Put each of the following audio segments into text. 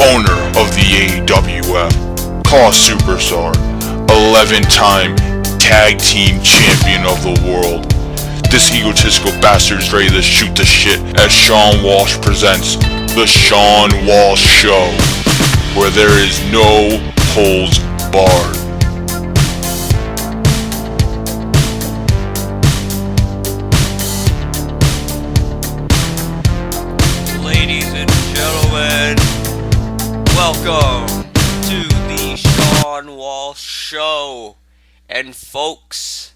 owner of the AWF, cost superstar, 11-time tag team champion of the world. This egotistical bastard is ready to shoot the shit as Shawn Walsh presents The Shawn Walsh Show, where there is no holds barred. Ladies and gentlemen, welcome to the Shawn Walsh Show. And folks,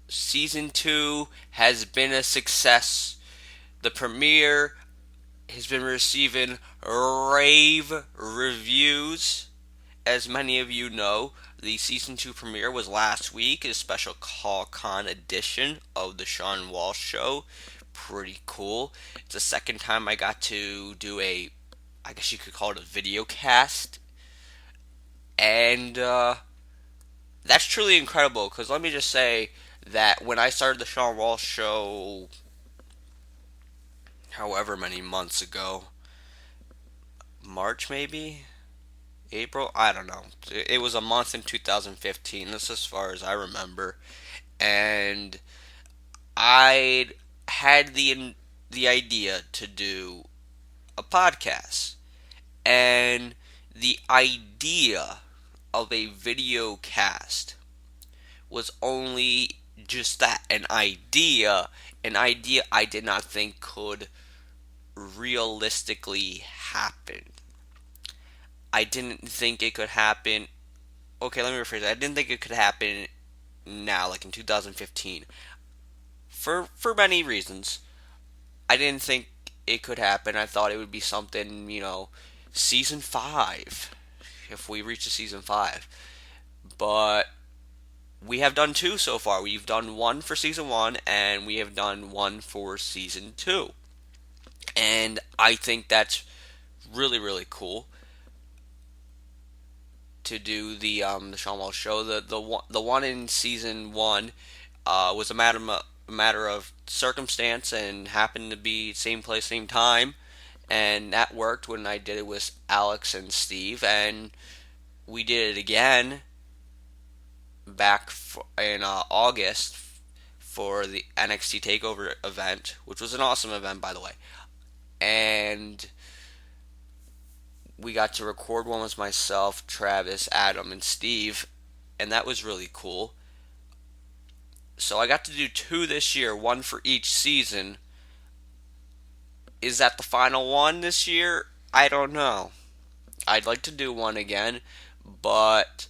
Season 2 has been a success. The premiere has been receiving rave reviews. As many of you know, the Season 2 premiere was last week, a special Call-Con edition of the Shawn Walsh Show. Pretty cool. It's the second time I got to do I guess you could call it a video cast. And that's truly incredible, because let me just say that when I started the Shawn Walsh Show, however many months ago, March maybe? April? I don't know. It was a month in 2015, that's as far as I remember. And I had the idea to do a podcast. And the idea of a video cast was only just that, an idea I did not think could realistically happen. I didn't think it could happen. Okay, let me rephrase that. I didn't think it could happen now, like in 2015. For many reasons. I didn't think it could happen. I thought it would be something, Season 5. If we reach to Season 5. But we have done 2 so far. We've done 1 for Season 1, and we have done 1 for Season 2. And I think that's really, really cool to do the Shawn Walsh Show. The one in Season 1 was a matter of circumstance and happened to be same place, same time. And that worked when I did it with Alex and Steve. And we did it again back in August for the NXT TakeOver event, which was an awesome event, by the way. And we got to record one with myself, Travis, Adam, and Steve, and that was really cool. So I got to do 2 this year, 1 for each season. Is that the final one this year? I don't know. I'd like to do 1 again, but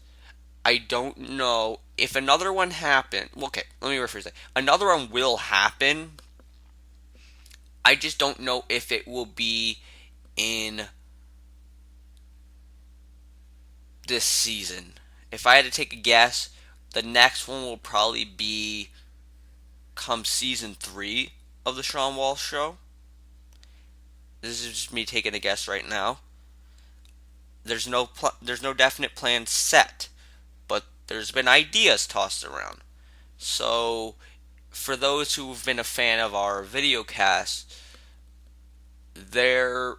I don't know if another one happened. Okay, let me rephrase that. Another one will happen. I just don't know if it will be in this season. If I had to take a guess, the next one will probably be come Season 3 of the Shawn Walsh Show. This is just me taking a guess right now. There's no definite plan set, but there's been ideas tossed around. So, for those who've been a fan of our video cast, they're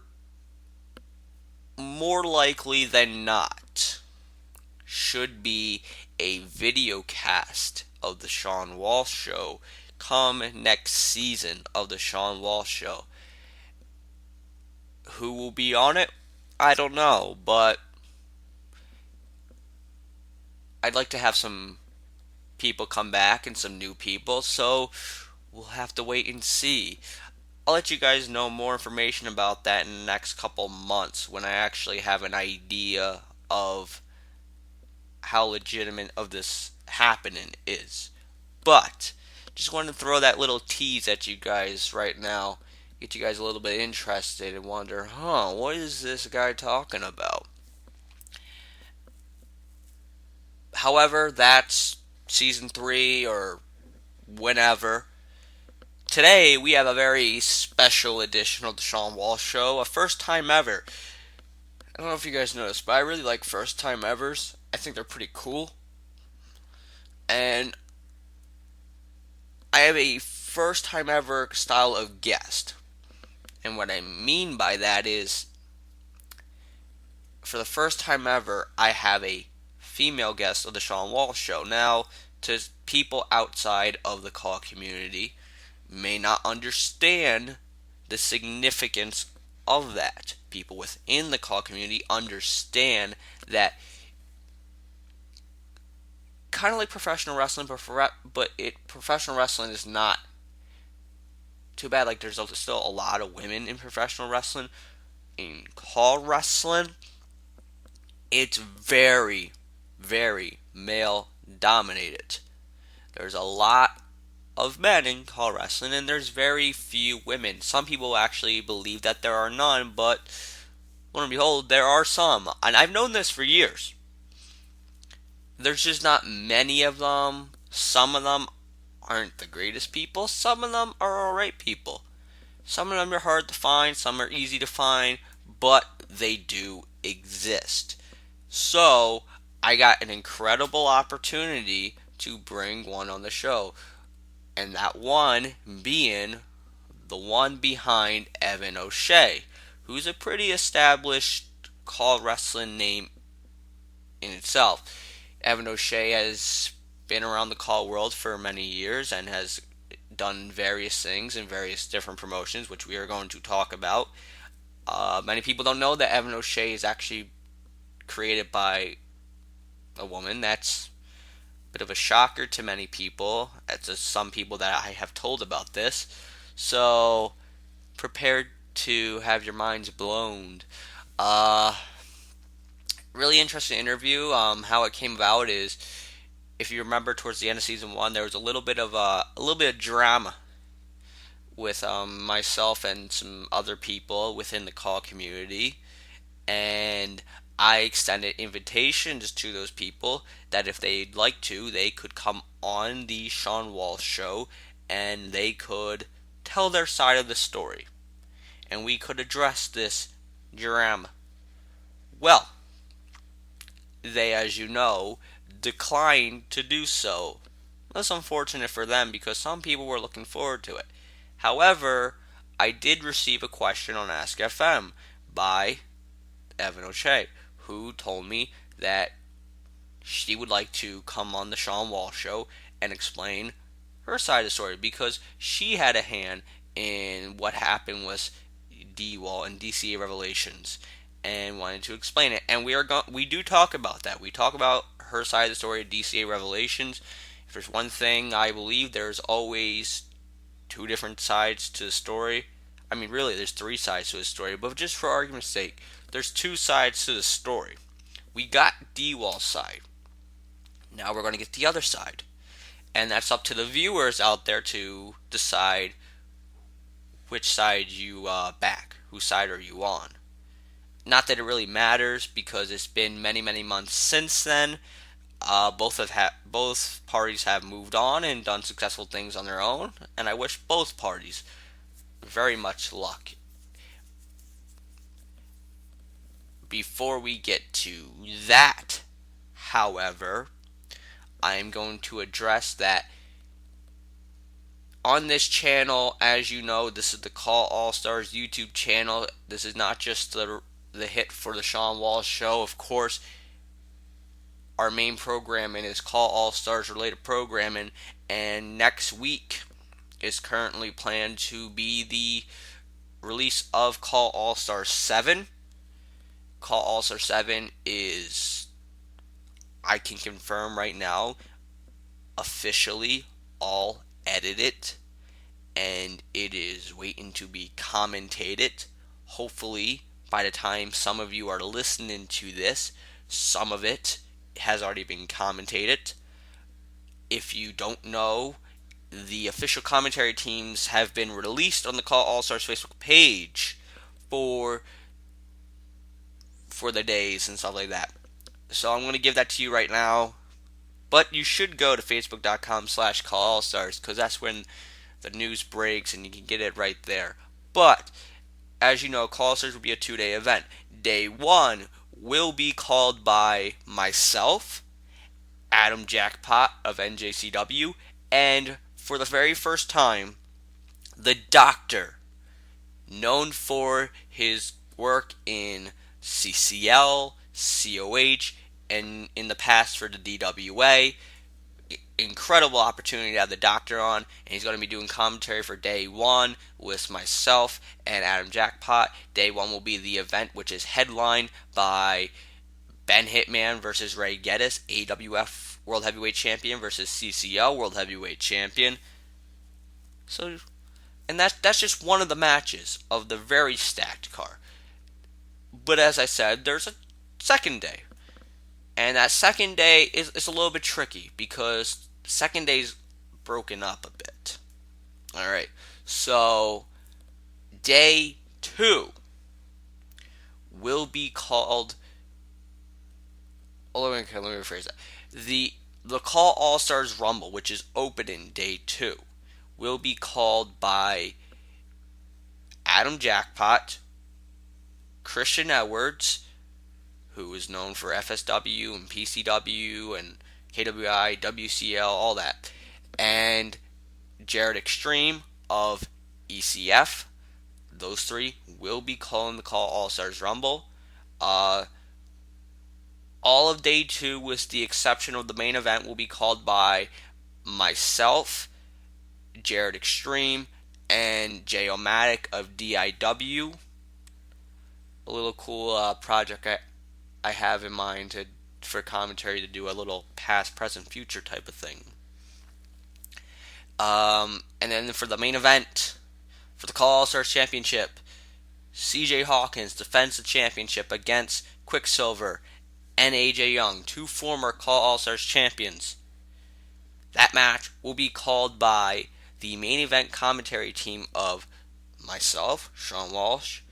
more likely than not should be a video cast of the Shawn Walsh Show come next season of the Shawn Walsh Show. Who will be on it? I don't know, but I'd like to have some people come back and some new people, so we'll have to wait and see. I'll let you guys know more information about that in the next couple months when I actually have an idea of how legitimate of this happening is. But just wanted to throw that little tease at you guys right now, get you guys a little bit interested and wonder, what is this guy talking about? However, that's Season 3 or whenever. Today, we have a very special edition of the Shawn Walsh Show, a first time ever. I don't know if you guys noticed, but I really like first time evers. I think they're pretty cool. And I have a first time ever style of guest. And what I mean by that is for the first time ever, I have a female guest of the Shawn Walsh Show. Now, to people outside of the call community, may not understand the significance of that. People within the call community understand that, kind of like professional wrestling, professional wrestling is not too bad. Like, there's still a lot of women in professional wrestling. In call wrestling, it's very, very male dominated. There's a lot of men in call wrestling, and there's very few women. Some people actually believe that there are none, but lo and behold, there are some. And I've known this for years. There's just not many of them. Some of them aren't the greatest people. Some of them are alright people. Some of them are hard to find. Some are easy to find. But they do exist. So, I got an incredible opportunity to bring one on the show. And that one being the one behind Evan O'Shea, who's a pretty established call wrestling name in itself. Evan O'Shea has been around the call world for many years and has done various things in various different promotions, which we are going to talk about. Many people don't know that Evan O'Shea is actually created by a woman. That's a bit of a shocker to many people. It's some people that I have told about this. So, prepare to have your minds blown. Really interesting interview. How it came about is, if you remember, towards the end of season 1, there was a little bit of drama with myself and some other people within the call community, and I extended invitations to those people that if they'd like to, they could come on the Shawn Walsh Show and they could tell their side of the story, and we could address this drama. Well, they, as you know, declined to do so. That's unfortunate for them because some people were looking forward to it. However, I did receive a question on Ask FM by Evan O'Shea, who told me that she would like to come on the Shawn Walsh Show and explain her side of the story because she had a hand in what happened with D-Wall and DCA Revelations and wanted to explain it. And we do talk about that. We talk about her side of the story of DCA Revelations. If there's one thing I believe, there's always two different sides to the story. I mean, really, there's three sides to the story, but just for argument's sake, there's two sides to the story. We got D-Wall's side. Now we're going to get the other side. And that's up to the viewers out there to decide which side you back. Whose side are you on? Not that it really matters because it's been many, many months since then. Both parties have moved on and done successful things on their own, and I wish both parties very much luck. Before we get to that, however, I am going to address that on this channel. As you know, this is the Call All Stars YouTube channel. This is not just the hit for the Shawn Walsh Show. Of course, our main programming is Call All Stars related programming, and next week is currently planned to be the release of Call All Stars 7. Call All Stars 7 is, I can confirm right now, officially all edited, and it is waiting to be commentated. Hopefully, by the time some of you are listening to this, some of it has already been commentated. If you don't know, the official commentary teams have been released on the Call All Stars Facebook page for the days and stuff like that. So I'm going to give that to you right now. But you should go to facebook.com/callallstars because that's when the news breaks and you can get it right there. But, as you know, Call All Stars will be a 2-day event. Day 1 will be called by myself, Adam Jackpot of NJCW, and for the very first time, the Doctor, known for his work in CCL, COH, and in the past for the DWA. Incredible opportunity to have the doctor on, and he's going to be doing commentary for day one with myself and Adam Jackpot. Day one will be the event, which is headlined by Ben Hitman versus Ray Geddes, AWF World Heavyweight Champion versus CCL World Heavyweight Champion. So, and that's just one of the matches of the very stacked card. But as I said, there's a second day. And that second day is a little bit tricky because the second day's broken up a bit. Alright, so day 2 will be called... Oh, let me rephrase that. The Call All-Stars Rumble, which is open in day 2, will be called by Adam Jackpot, Christian Edwards, who is known for FSW and PCW and KWI, WCL, all that, and Jared Extreme of ECF. Those three will be calling the Call All-Stars Rumble. All of day 2, with the exception of the main event, will be called by myself, Jared Extreme, and Jay O'Matic of DIW. A little cool project I have in mind for commentary to do a little past, present, future type of thing. And then for the main event, for the Call All-Stars Championship, CJ Hawkins defends the championship against Quicksilver and AJ Young, 2 former Call All-Stars champions. That match will be called by the main event commentary team of myself, Shawn Walsh,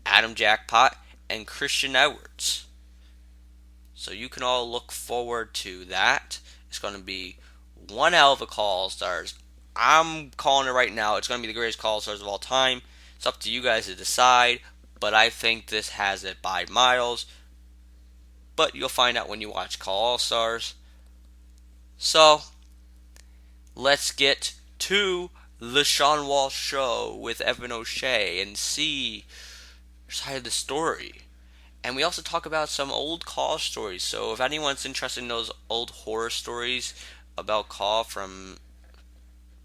Adam Jackpot, and Christian Edwards. So you can all look forward to that. It's going to be one hell of a Call All-Stars. I'm calling it right now. It's going to be the greatest Call All-Stars of all time. It's up to you guys to decide, but I think this has it by miles. But you'll find out when you watch Call All-Stars. So, let's get to the Shawn Walsh Show with Evan O'Shea and see their side of the story. And we also talk about some old Call stories. So if anyone's interested in those old horror stories about Call from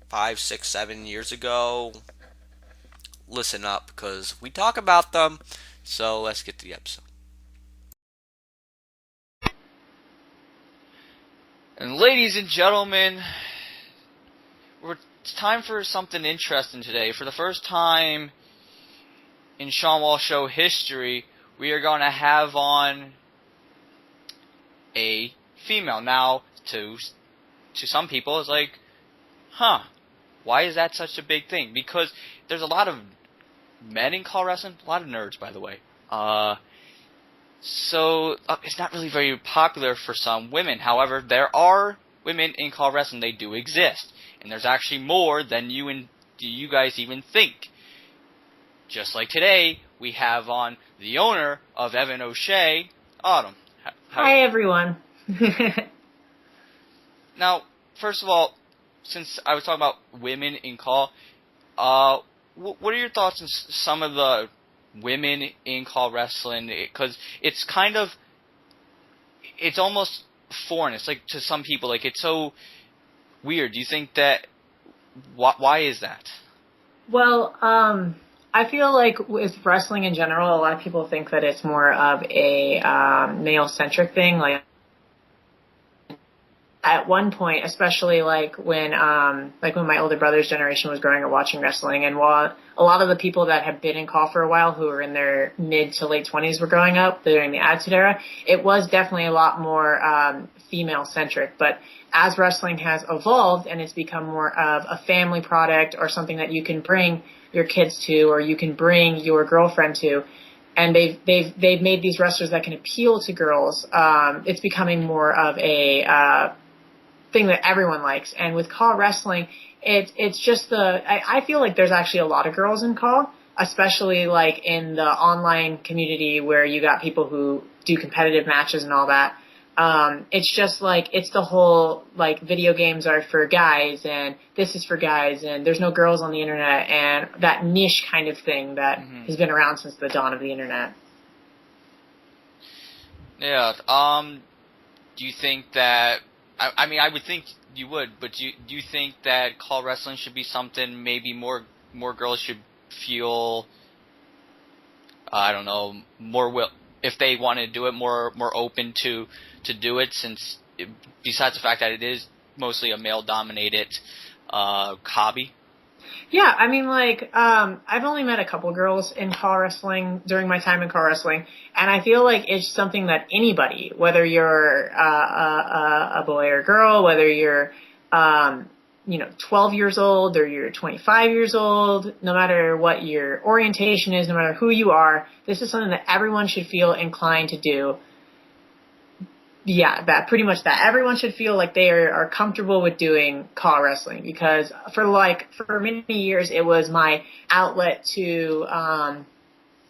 5, 6, 7 years ago, listen up because we talk about them. So let's get to the episode. And ladies and gentlemen, it's time for something interesting today. For the first time in Shawn Walsh Show history, we are going to have on a female. Now, to some people, it's like, why is that such a big thing? Because there's a lot of men in Call Wrestling, a lot of nerds, by the way. So it's not really very popular for some women. However, there are women in Call Wrestling. They do exist, and there's actually more than you guys even think. Just like today, we have on the owner of Evan O'Shea, Autumn. Hi, everyone. Now, first of all, since I was talking about women in Call, what are your thoughts on some of the women in Call Wrestling? Because it's almost foreign. It's like to some people, like it's so weird. Do you think that? Why is that? Well, I feel like with wrestling in general, a lot of people think that it's more of a male-centric thing. Like at one point, especially like when my older brother's generation was growing up watching wrestling, and while a lot of the people that have been in Call for a while, who were in their mid to late 20s, were growing up during the Attitude Era, it was definitely a lot more female-centric. But as wrestling has evolved and it's become more of a family product or something that you can bring your kids to, or you can bring your girlfriend to, and they've made these wrestlers that can appeal to girls. It's becoming more of a thing that everyone likes. And with Call Wrestling, it's just I feel like there's actually a lot of girls in Call, especially like in the online community where you got people who do competitive matches and all that. It's just like, it's the whole, like, video games are for guys, and this is for guys, and there's no girls on the internet, and that niche kind of thing that has been around since the dawn of the internet. Yeah. Do you think that? I mean, I would think you would, but do you think that call wrestling should be something maybe more girls should feel? I don't know, if they want to do it, more open to do it, since besides the fact that it is mostly a male dominated hobby. Yeah, I mean, like, I've only met a couple girls in call wrestling during my time in call wrestling, and I feel like it's something that anybody, whether you're a boy or girl, whether you're 12 years old or you're 25 years old, no matter what your orientation is, no matter who you are, this is something that everyone should feel inclined to do. Yeah, pretty much that. Everyone should feel like they are comfortable with doing call wrestling, because for many years it was my outlet to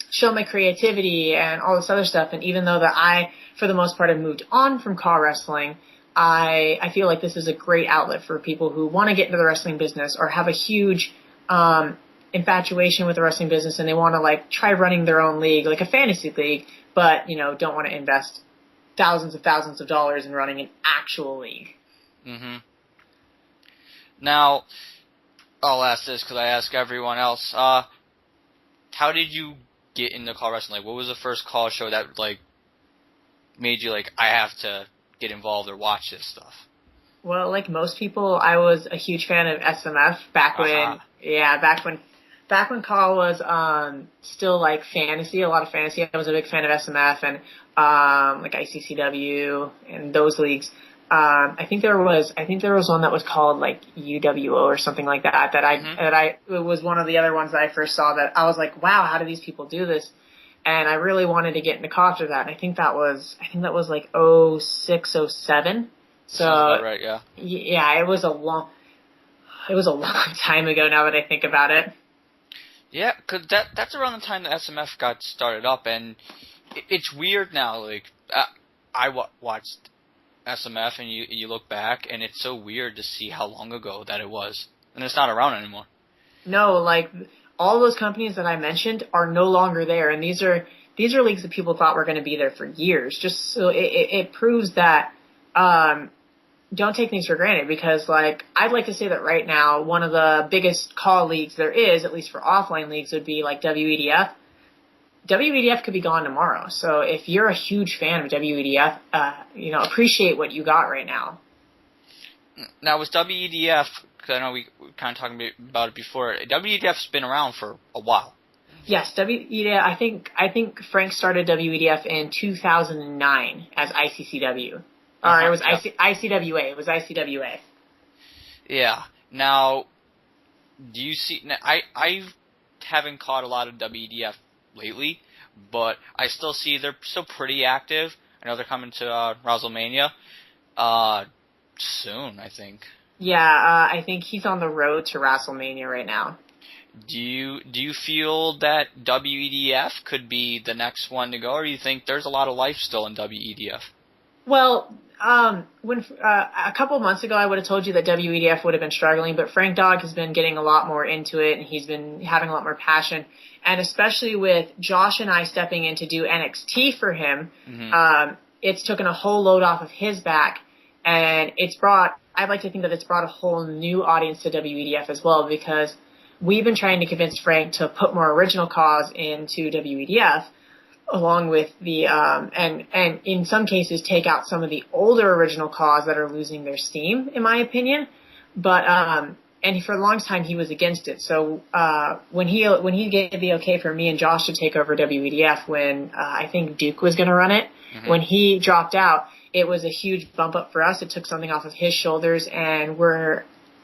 show my creativity and all this other stuff. And even though that I, for the most part, have moved on from call wrestling, I feel like this is a great outlet for people who want to get into the wrestling business or have a huge infatuation with the wrestling business, and they want to like try running their own league, like a fantasy league, but don't want to invest thousands of dollars in running an actual league. Mm-hmm. Now, I'll ask this because I ask everyone else. How did you get into call wrestling? Like, what was the first call show that like made you like, I have to get involved or watch this stuff? Well, like most people, I was a huge fan of SMF back when call was still like fantasy, a lot of fantasy. I was a big fan of SMF and like ICCW and those leagues. I think there was one that was called like UWO or something like that. It was one of the other ones that I first saw that I was like, wow, how do these people do this? And I really wanted to get into call after that. And I think that was like 06, 07. So right, yeah. Yeah, it was a long time ago now that I think about it. Yeah, because that's around the time the SMF got started up, and it's weird now. Like, I watched SMF, and you look back, and it's so weird to see how long ago that it was, and it's not around anymore. No, like all those companies that I mentioned are no longer there, and these are leagues that people thought were going to be there for years. Just so it proves that don't take things for granted, because like I'd like to say that right now one of the biggest call leagues there is, at least for offline leagues, would be like WEDF. WEDF could be gone tomorrow. So if you're a huge fan of WEDF, appreciate what you got right now. Now with WEDF, because I know we were kind of talking about it before, WEDF's been around for a while. Yes, WEDF. I think Frank started WEDF in 2009 as ICCW. Or it was ICWA. It was ICWA. Yeah. Now, do you see? Now, I haven't caught a lot of WEDF lately, but I still see they're still pretty active. I know they're coming to WrestleMania soon, I think. Yeah, I think he's on the road to WrestleMania right now. Do you feel that WEDF could be the next one to go, or do you think there's a lot of life still in WEDF? Well, when a couple of months ago, I would have told you that WEDF would have been struggling, but Frank Dogg has been getting a lot more into it, and he's been having a lot more passion. And especially with Josh and I stepping in to do NXT for him, it's taken a whole load off of his back, and I'd like to think that it's brought a whole new audience to WEDF as well, because we've been trying to convince Frank to put more original calls into WEDF, along with the and in some cases take out some of the older original calls that are losing their steam, in my opinion. But and for a long time he was against it. So when he gave the okay for me and Josh to take over WEDF, when I think Duke was going to run it, when he dropped out, it was a huge bump up for us. It took something off of his shoulders, and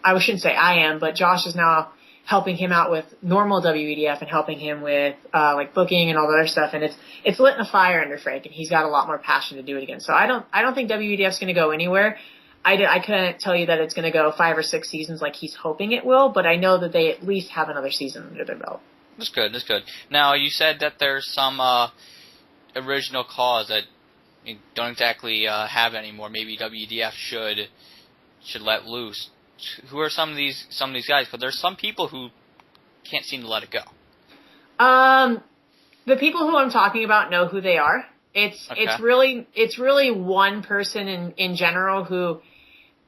I shouldn't say I am, but Josh is now helping him out with normal WEDF and helping him with like booking and all the other stuff, and it's lit a fire under Frank, and he's got a lot more passion to do it again. So I don't think WEDF's going to go anywhere. I couldn't tell you that it's going to go 5 or 6 seasons like he's hoping it will, but I know that they at least have another season under their belt. That's good. Now you said that there's some original calls that you don't exactly have anymore. Maybe WEDF should let loose. Who are some of these guys? Because there's some people who can't seem to let it go. The people who I'm talking about know who they are. It's Okay. it's really one person in general who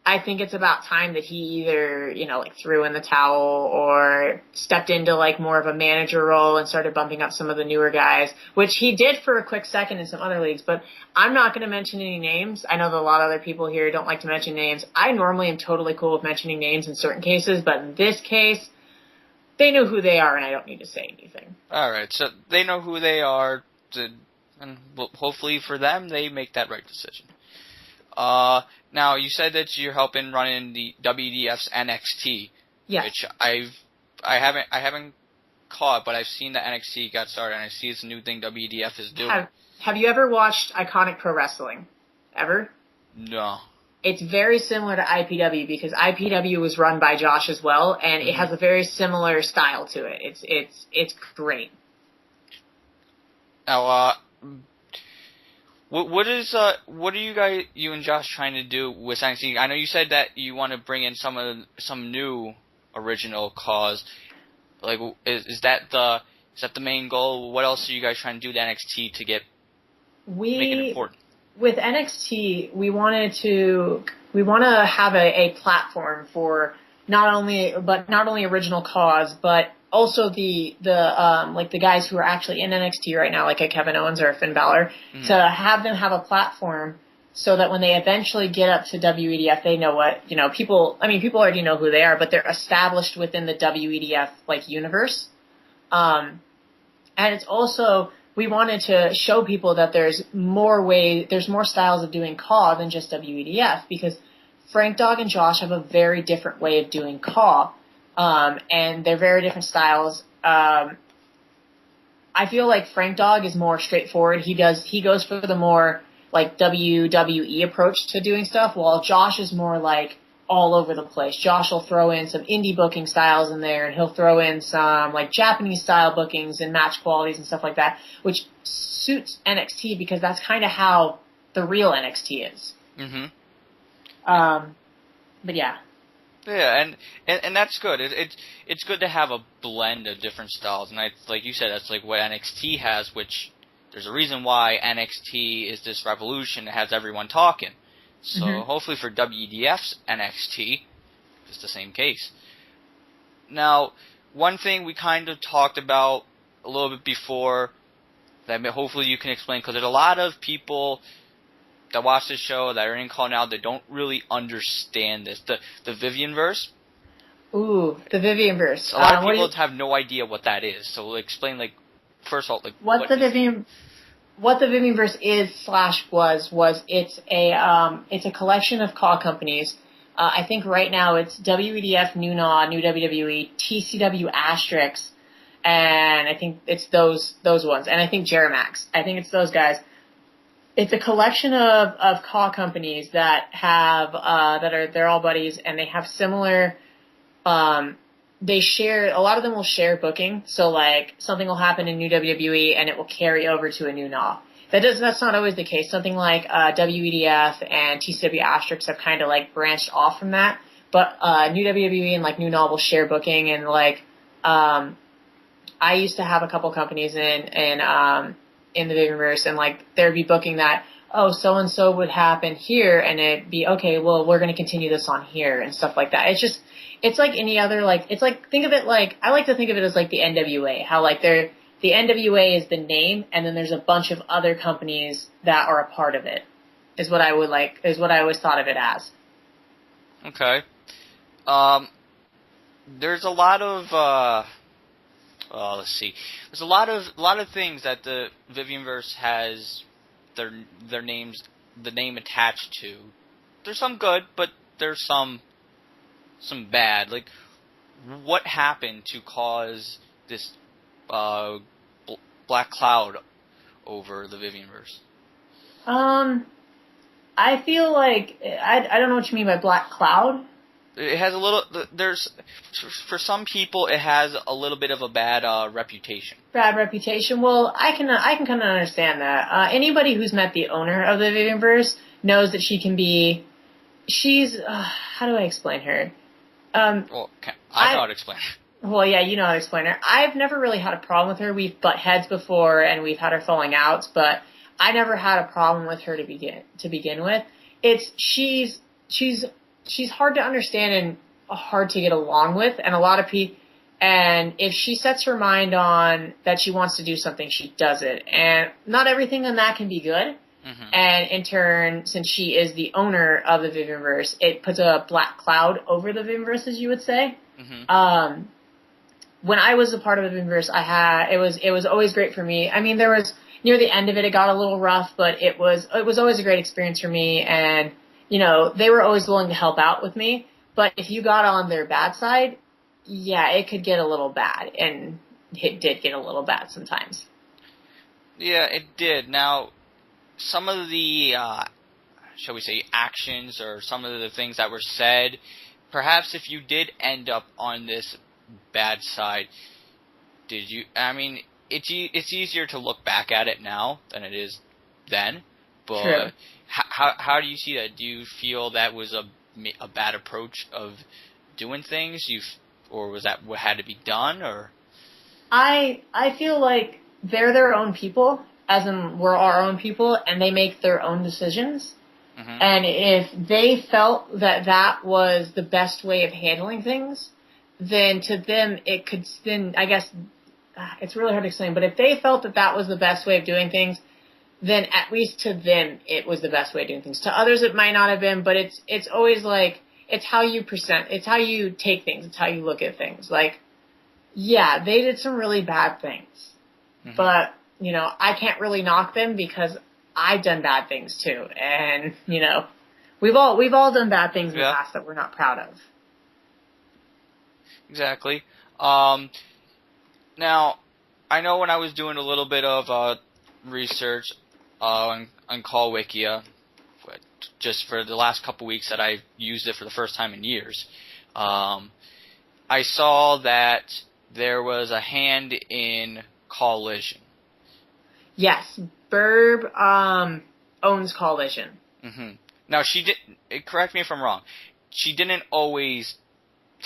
I think it's about time that he either, like threw in the towel or stepped into like more of a manager role and started bumping up some of the newer guys, which he did for a quick second in some other leagues, but I'm not going to mention any names. I know that a lot of other people here don't like to mention names. I normally am totally cool with mentioning names in certain cases, but in this case, they know who they are and I don't need to say anything. All right, so they know who they are, and hopefully for them, they make that right decision. Now you said that you're helping run in the WDF's NXT, Yes. which I haven't caught, but I've seen that NXT got started, and I see it's a new thing WDF is doing. Have you ever watched Iconic Pro Wrestling? Ever? No. It's very similar to IPW because IPW was run by Josh as well, and it has a very similar style to it. It's great. Now, what are you and Josh trying to do with NXT? I know you said that you want to bring in some new original cause. Like, is that the main goal? What else are you guys trying to do to NXT to make it important? With NXT, we want to have a platform for not only original cause, but also the guys who are actually in NXT right now, like a Kevin Owens or a Finn Balor, to have them have a platform so that when they eventually get up to WEDF, they know what, people already know who they are, but they're established within the WEDF, universe. And it's also, we wanted to show people that there's more styles of doing CAW than just WEDF, because Frank Dogg and Josh have a very different way of doing CAW, and they're very different styles. I feel like Frank Dogg is more straightforward. He goes for the more WWE approach to doing stuff, while Josh is more all over the place. Josh will throw in some indie booking styles in there, and he'll throw in some Japanese style bookings and match qualities and stuff like that, which suits NXT because that's kind of how the real NXT is. Mm-hmm. But yeah. Yeah, and that's good. It's good to have a blend of different styles, and like you said, that's what NXT has, which there's a reason why NXT is this revolution that has everyone talking. So hopefully for WDF's NXT, it's the same case. Now, one thing we kind of talked about a little bit before that hopefully you can explain, because there's a lot of people that watch this show that are in call now that don't really understand this. The Vivian-verse. Ooh, the Vivian-verse. A lot of people have no idea what that is. So explain, first of all, what the Vivian-verse is / was it's a collection of call companies. I think right now it's WEDF, New Naw, New WWE, TCW Asterix, and I think it's those ones. And I think Jeremax. I think it's those guys. It's a collection of call companies that have they're all buddies, and they have similar. They share, a lot of them will share booking, so something will happen in New WWE and it will carry over to a New Naw. That's not always the case. Something like WEDF and TCW Asterix have kind of branched off from that, but New WWE and New Naw will share booking, and I used to have a couple companies in the Vivian-verse, and there'd be booking that, oh, so and so would happen here, and it'd be okay, well, we're going to continue this on here and stuff like that. It's like any other, think of it I like to think of it as the NWA, how the NWA is the name, and then there's a bunch of other companies that are a part of it, is what I always thought of it as. Okay. There's a lot of, let's see. There's a lot of things that the Vivian-verse has their names, the name attached to. There's some good, but there's some bad. What happened to cause this black cloud over the Vivian-verse? I feel I don't know what you mean by black cloud. It has a little. For some people, it has a little bit of a bad reputation. Bad reputation. Well, I can kind of understand that. Anybody who's met the owner of the Vivian-verse knows that she can be. She's how do I explain her? I know how to explain her. Well, yeah, you know how to explain her. I've never really had a problem with her. We've butt heads before, and we've had our falling outs, but I never had a problem with her to begin with. She's hard to understand and hard to get along with, and a lot of people. And if she sets her mind on that she wants to do something, she does it. And not everything in that can be good. Mm-hmm. And in turn, since she is the owner of the Vivionverse, it puts a black cloud over the Vivionverse, as you would say. Mm-hmm. When I was a part of the Vivionverse, it was always great for me. I mean, there was near the end of it got a little rough, but it was always a great experience for me. And they were always willing to help out with me. But if you got on their bad side, yeah, it could get a little bad, and it did get a little bad sometimes. Yeah, it did. Now, some of the, shall we say, actions or some of the things that were said, perhaps if you did end up on this bad side, it's easier to look back at it now than it is then, but True. How do you see that? Do you feel that was a bad approach of doing things? Or was that what had to be done? Or I feel like they're their own people, as in we're our own people, and they make their own decisions. Mm-hmm. And if they felt that was the best way of handling things, then to them it could spin. I guess it's really hard to explain, but if they felt that was the best way of doing things, then at least to them it was the best way of doing things. To others it might not have been, but it's always like. It's how you present. It's how you take things. It's how you look at things. Like, yeah, they did some really bad things, mm-hmm. but I can't really knock them because I've done bad things too, and we've all done bad things in the past that we're not proud of. Exactly. Now, I know when I was doing a little bit of research on Call Wikia. Just for the last couple weeks that I've used it for the first time in years, I saw that there was a hand in Collision. Yes, Burb owns Collision. Mm-hmm. Now, correct me if I'm wrong, she didn't always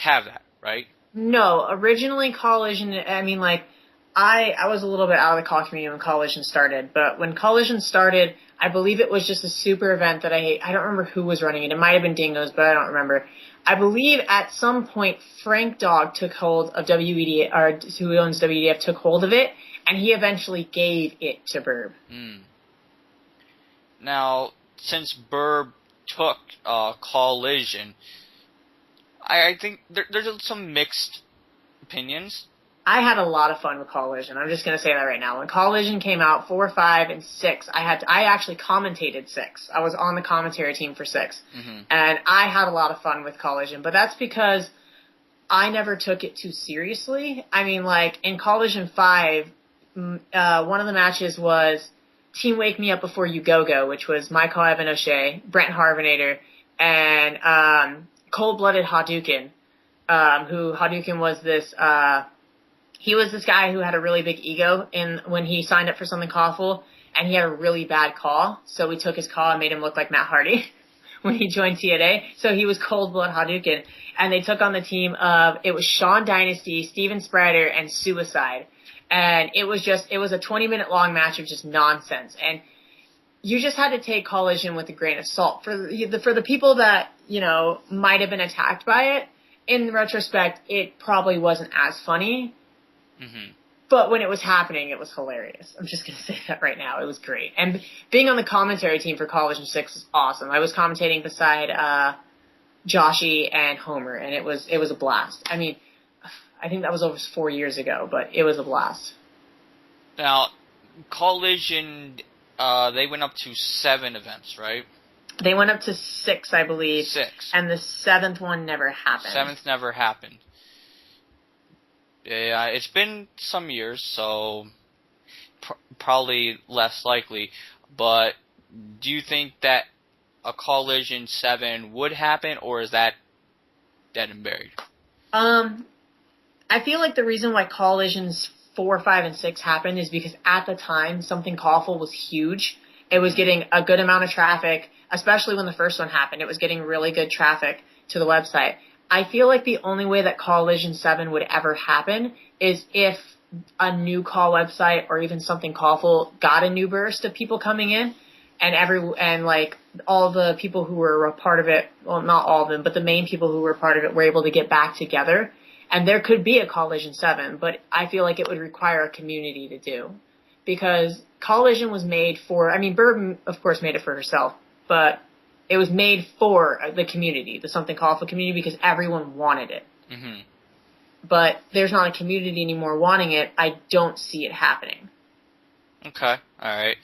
have that, right? No, originally Collision, I was a little bit out of the call community when Collision started, but when Collision started, I believe it was just a super event that I don't remember who was running it. It might have been Dingoes, but I don't remember. I believe at some point Frank Dogg took hold of WEDF, or who owns WEDF, took hold of it, and he eventually gave it to Burb. Mm. Now, since Burb took Collision, I think there's some mixed opinions. I had a lot of fun with Collision. I'm just going to say that right now. When Collision came out, 4, 5, and 6, I actually commentated 6. I was on the commentary team for 6. Mm-hmm. And I had a lot of fun with Collision. But that's because I never took it too seriously. In Collision 5, one of the matches was Team Wake Me Up Before You Go, which was Michael Evan O'Shea, Brent Harvenator, and Cold-Blooded Hadouken, who Hadouken was this... He was this guy who had a really big ego when he signed up for something awful, and he had a really bad call. So we took his call and made him look like Matt Hardy when he joined TNA. So he was Cold Blood Hadouken. And they took on the team of, it was Shawn Dynasty, Steven Sprider, and Suicide. And it was a 20-minute long match of just nonsense. And you just had to take Collision with a grain of salt. For the people that, might have been attacked by it, in retrospect, it probably wasn't as funny. Mm-hmm. But when it was happening, it was hilarious. I'm just going to say that right now. It was great. And being on the commentary team for Collision 6 was awesome. I was commentating beside Joshi and Homer, and it was a blast. I think that was over 4 years ago, but it was a blast. Now, Collision, they went up to 7 events, right? They went up to 6, I believe. 6. And the 7th one never happened. 7th never happened. Yeah, it's been some years, so probably less likely. But do you think that a Collision 7 would happen, or is that dead and buried? I feel like the reason why Collisions 4, 5, and 6 happened is because at the time, Something Awful was huge. It was getting a good amount of traffic, especially when the first one happened. It was getting really good traffic to the website. I feel like the only way that Collision 7 would ever happen is if a new call website or even something Callful got a new burst of people coming in, and like all the people who were a part of it, well, not all of them, but the main people who were part of it were able to get back together. And there could be a Collision 7, but I feel like it would require a community to do. Because Collision was made for, I mean, Burb, of course, made it for herself, but it was made for the community, the Something Callful community, because everyone wanted it. Mm-hmm. But there's not a community anymore wanting it. I don't see it happening. Okay, alright.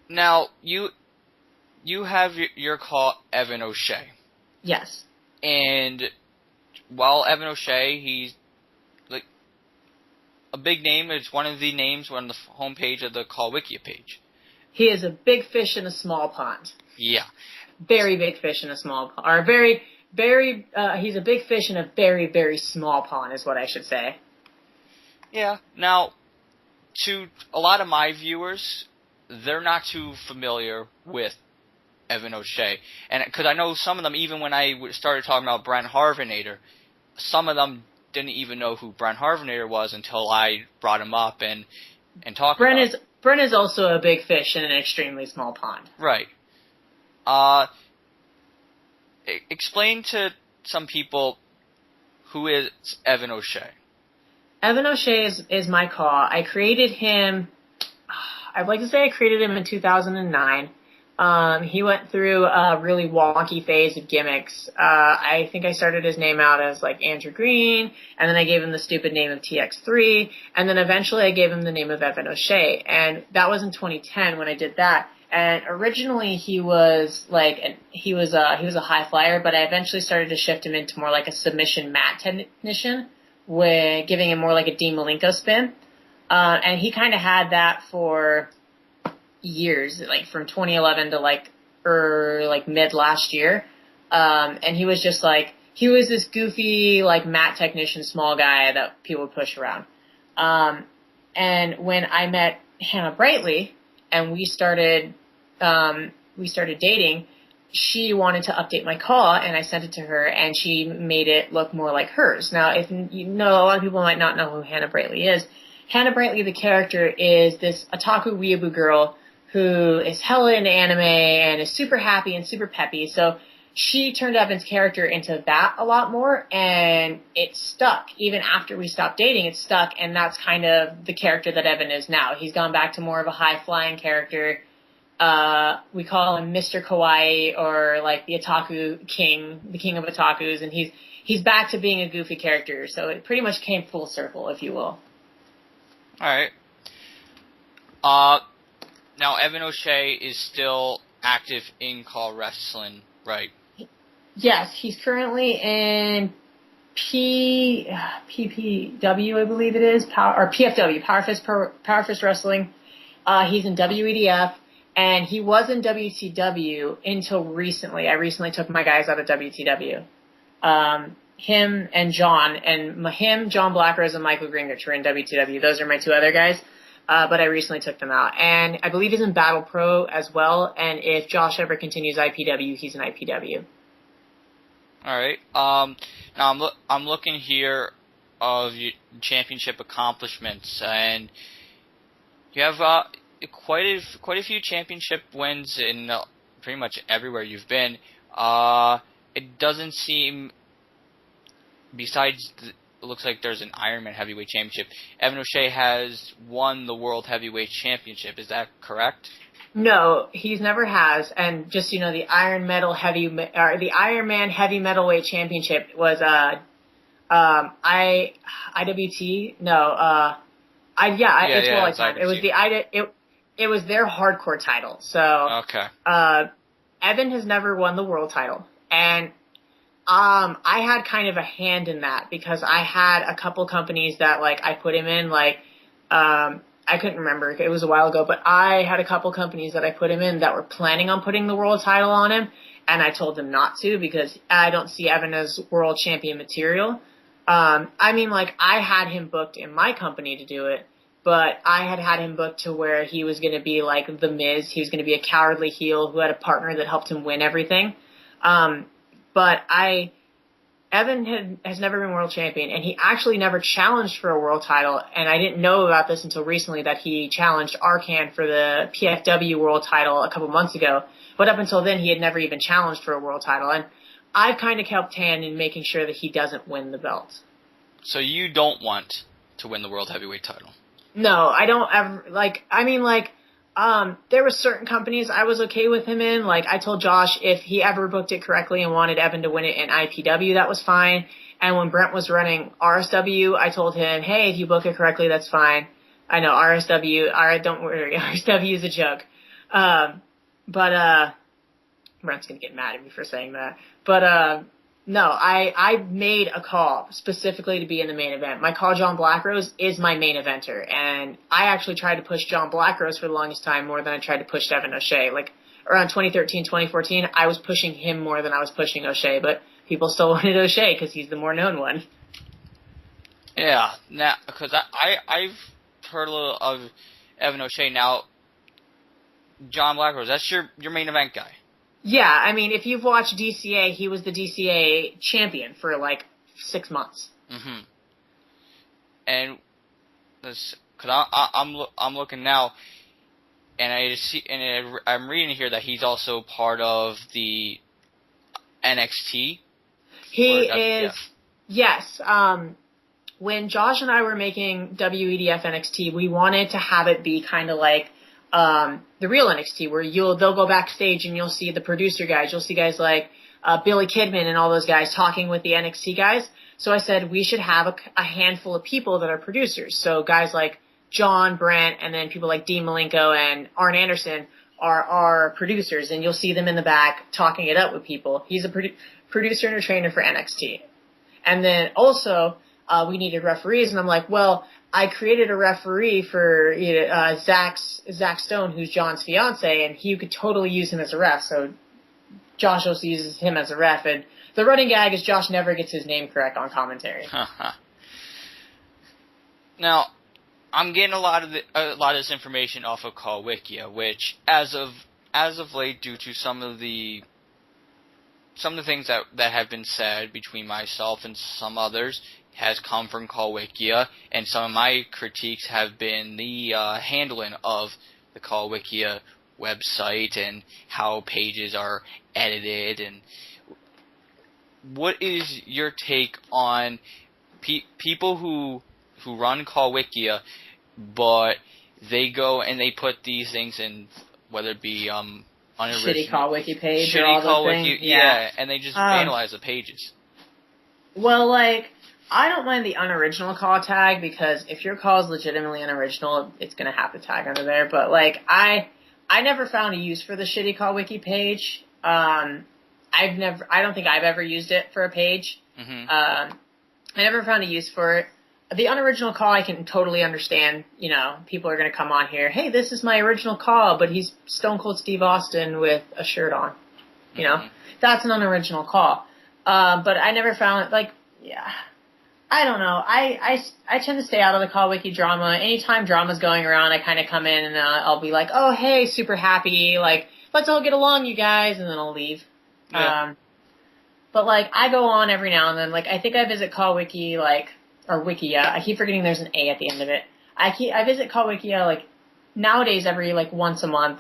Now, you have your call Evan O'Shea. Yes. And while Evan O'Shea, he's like a big name. It's one of the names on the homepage of the Call Wikia page. He is a big fish in a small pond. Yeah. Very big fish in a small pond. Or he's a big fish in a very, very small pond is what I should say. Yeah. Now, to a lot of my viewers, they're not too familiar with Evan O'Shea. And because I know some of them, even when I started talking about Brent Harvenator, some of them didn't even know who Brent Harvenator was until I brought him up and talked about it. Brent is also a big fish in an extremely small pond. Right. Explain to some people who is Evan O'Shea. Evan O'Shea is my call. I created him, I'd like to say I created him in 2009. He went through a really wonky phase of gimmicks. I think I started his name out as like Andrew Green, and then I gave him the stupid name of TX3, and then eventually I gave him the name of Evan O'Shea, and that was in 2010 when I did that. And originally he was he was a high flyer, but I eventually started to shift him into more like a submission mat technician, with giving him more like a Dean Malenko spin. And he kind of had that for years, like from 2011 to mid last year. And he was just he was this goofy, mat technician, small guy that people would push around. And when I met Hannah Brightly and we started dating, she wanted to update my call, and I sent it to her, and she made it look more like hers. Now, if you know, a lot of people might not know who Hannah Brightly is. Hannah Brightly, the character, is this otaku weeaboo girl who is hella into anime and is super happy and super peppy. So she turned Evan's character into that a lot more, and it stuck. Even after we stopped dating, it stuck, and that's kind of the character that Evan is now. He's gone back to more of a high-flying character. We call him Mr. Kawaii, or the otaku king, the king of otakus, and he's back to being a goofy character. So it pretty much came full circle, if you will. Alright. Now Evan O'Shea is still active in Call Wrestling, right? Yes, he's currently in PPW, I believe it is, PFW, Power Fist Wrestling. He's in WEDF. And he was in WCW until recently. I recently took my guys out of WCW. Him and John, John Blackrose, and Michael Gringich were in WCW. Those are my two other guys. But I recently took them out. And I believe he's in Battle Pro as well. And if Josh ever continues IPW, he's in IPW. Alright. Now I'm looking here of your championship accomplishments, and you have quite a few championship wins in pretty much everywhere you've been. It doesn't seem, besides it looks like there's an Ironman Heavyweight Championship, Evan O'Shea has won the World Heavyweight Championship. Is that correct? No, he's never has. And just the Ironman Heavy Metalweight Championship was IWT. No, it's World Title. It was it was their hardcore title. So okay. Evan has never won the world title, and I had kind of a hand in that because I had a couple companies that I put him in. I couldn't remember, it was a while ago, but I had a couple companies that I put him in that were planning on putting the world title on him, and I told them not to because I don't see Evan as world champion material. I had him booked in my company to do it, but I had him booked to where he was going to be like The Miz. He was going to be a cowardly heel who had a partner that helped him win everything. But Evan has never been world champion, and he actually never challenged for a world title, and I didn't know about this until recently that he challenged Arcan for the PFW world title a couple months ago, but up until then he had never even challenged for a world title, and I've kind of helped hand in making sure that he doesn't win the belt. So you don't want to win the world heavyweight title? No, I don't ever, there were certain companies I was okay with him in. Like, I told Josh if he ever booked it correctly and wanted Evan to win it in IPW, that was fine. And when Brent was running RSW, I told him, hey, if you book it correctly, that's fine. I know, RSW, alright, don't worry, RSW is a joke. Brent's gonna get mad at me for saying that. No, I made a call specifically to be in the main event. My call, John Blackrose, is my main eventer, and I actually tried to push John Blackrose for the longest time more than I tried to push Devin O'Shea. Like, around 2013, 2014, I was pushing him more than I was pushing O'Shea, but people still wanted O'Shea because he's the more known one. Yeah, now, because I've heard a little of Evan O'Shea. Now, John Blackrose, that's your main event guy. Yeah, I mean, if you've watched DCA, he was the DCA champion for like 6 months. Mm-hmm. And because I'm looking now, and I'm reading here that he's also part of the NXT. He is. Yes. When Josh and I were making WEDF NXT, we wanted to have it be kind of like the real NXT, where they'll go backstage and you'll see the producer guys. You'll see guys like Billy Kidman and all those guys talking with the NXT guys. So I said we should have a handful of people that are producers. So guys like John, Brent, and then people like Dean Malenko and Arn Anderson are our producers, and you'll see them in the back talking it up with people. He's a producer and a trainer for NXT. And then also we needed referees, and I'm like, well, I created a referee for Zach Stone, who's John's fiance, and you could totally use him as a ref. So Josh also uses him as a ref, and the running gag is Josh never gets his name correct on commentary. Now, I'm getting a lot of this information off of Call Wikia, which as of late, due to some of the things that have been said between myself and some others, has come from Call Wikia, and some of my critiques have been the handling of the Call Wikia website and how pages are edited. And what is your take on people who run Call Wikia, but they go and they put these things in, whether it be unoriginal Shitty Call Wiki page shitty or all Call those Wiki, things? yeah, and they just vandalize the pages. Well, I don't mind the unoriginal call tag, because if your call is legitimately unoriginal, it's going to have to tag under there. But, I never found a use for the shitty Call Wiki page. I don't think I've ever used it for a page. Mm-hmm. I never found a use for it. The unoriginal call I can totally understand. People are going to come on here, hey, this is my original call, but he's Stone Cold Steve Austin with a shirt on. Mm-hmm. That's an unoriginal call. But I never found it, I don't know. I tend to stay out of the Call Wiki drama. Anytime drama's going around, I kind of come in and I'll be like, oh, hey, super happy. Let's all get along, you guys. And then I'll leave. Yeah. But I go on every now and then. I think I visit Call Wiki, or Wikia. I keep forgetting there's an A at the end of it. I visit Call Wikia, nowadays every, once a month.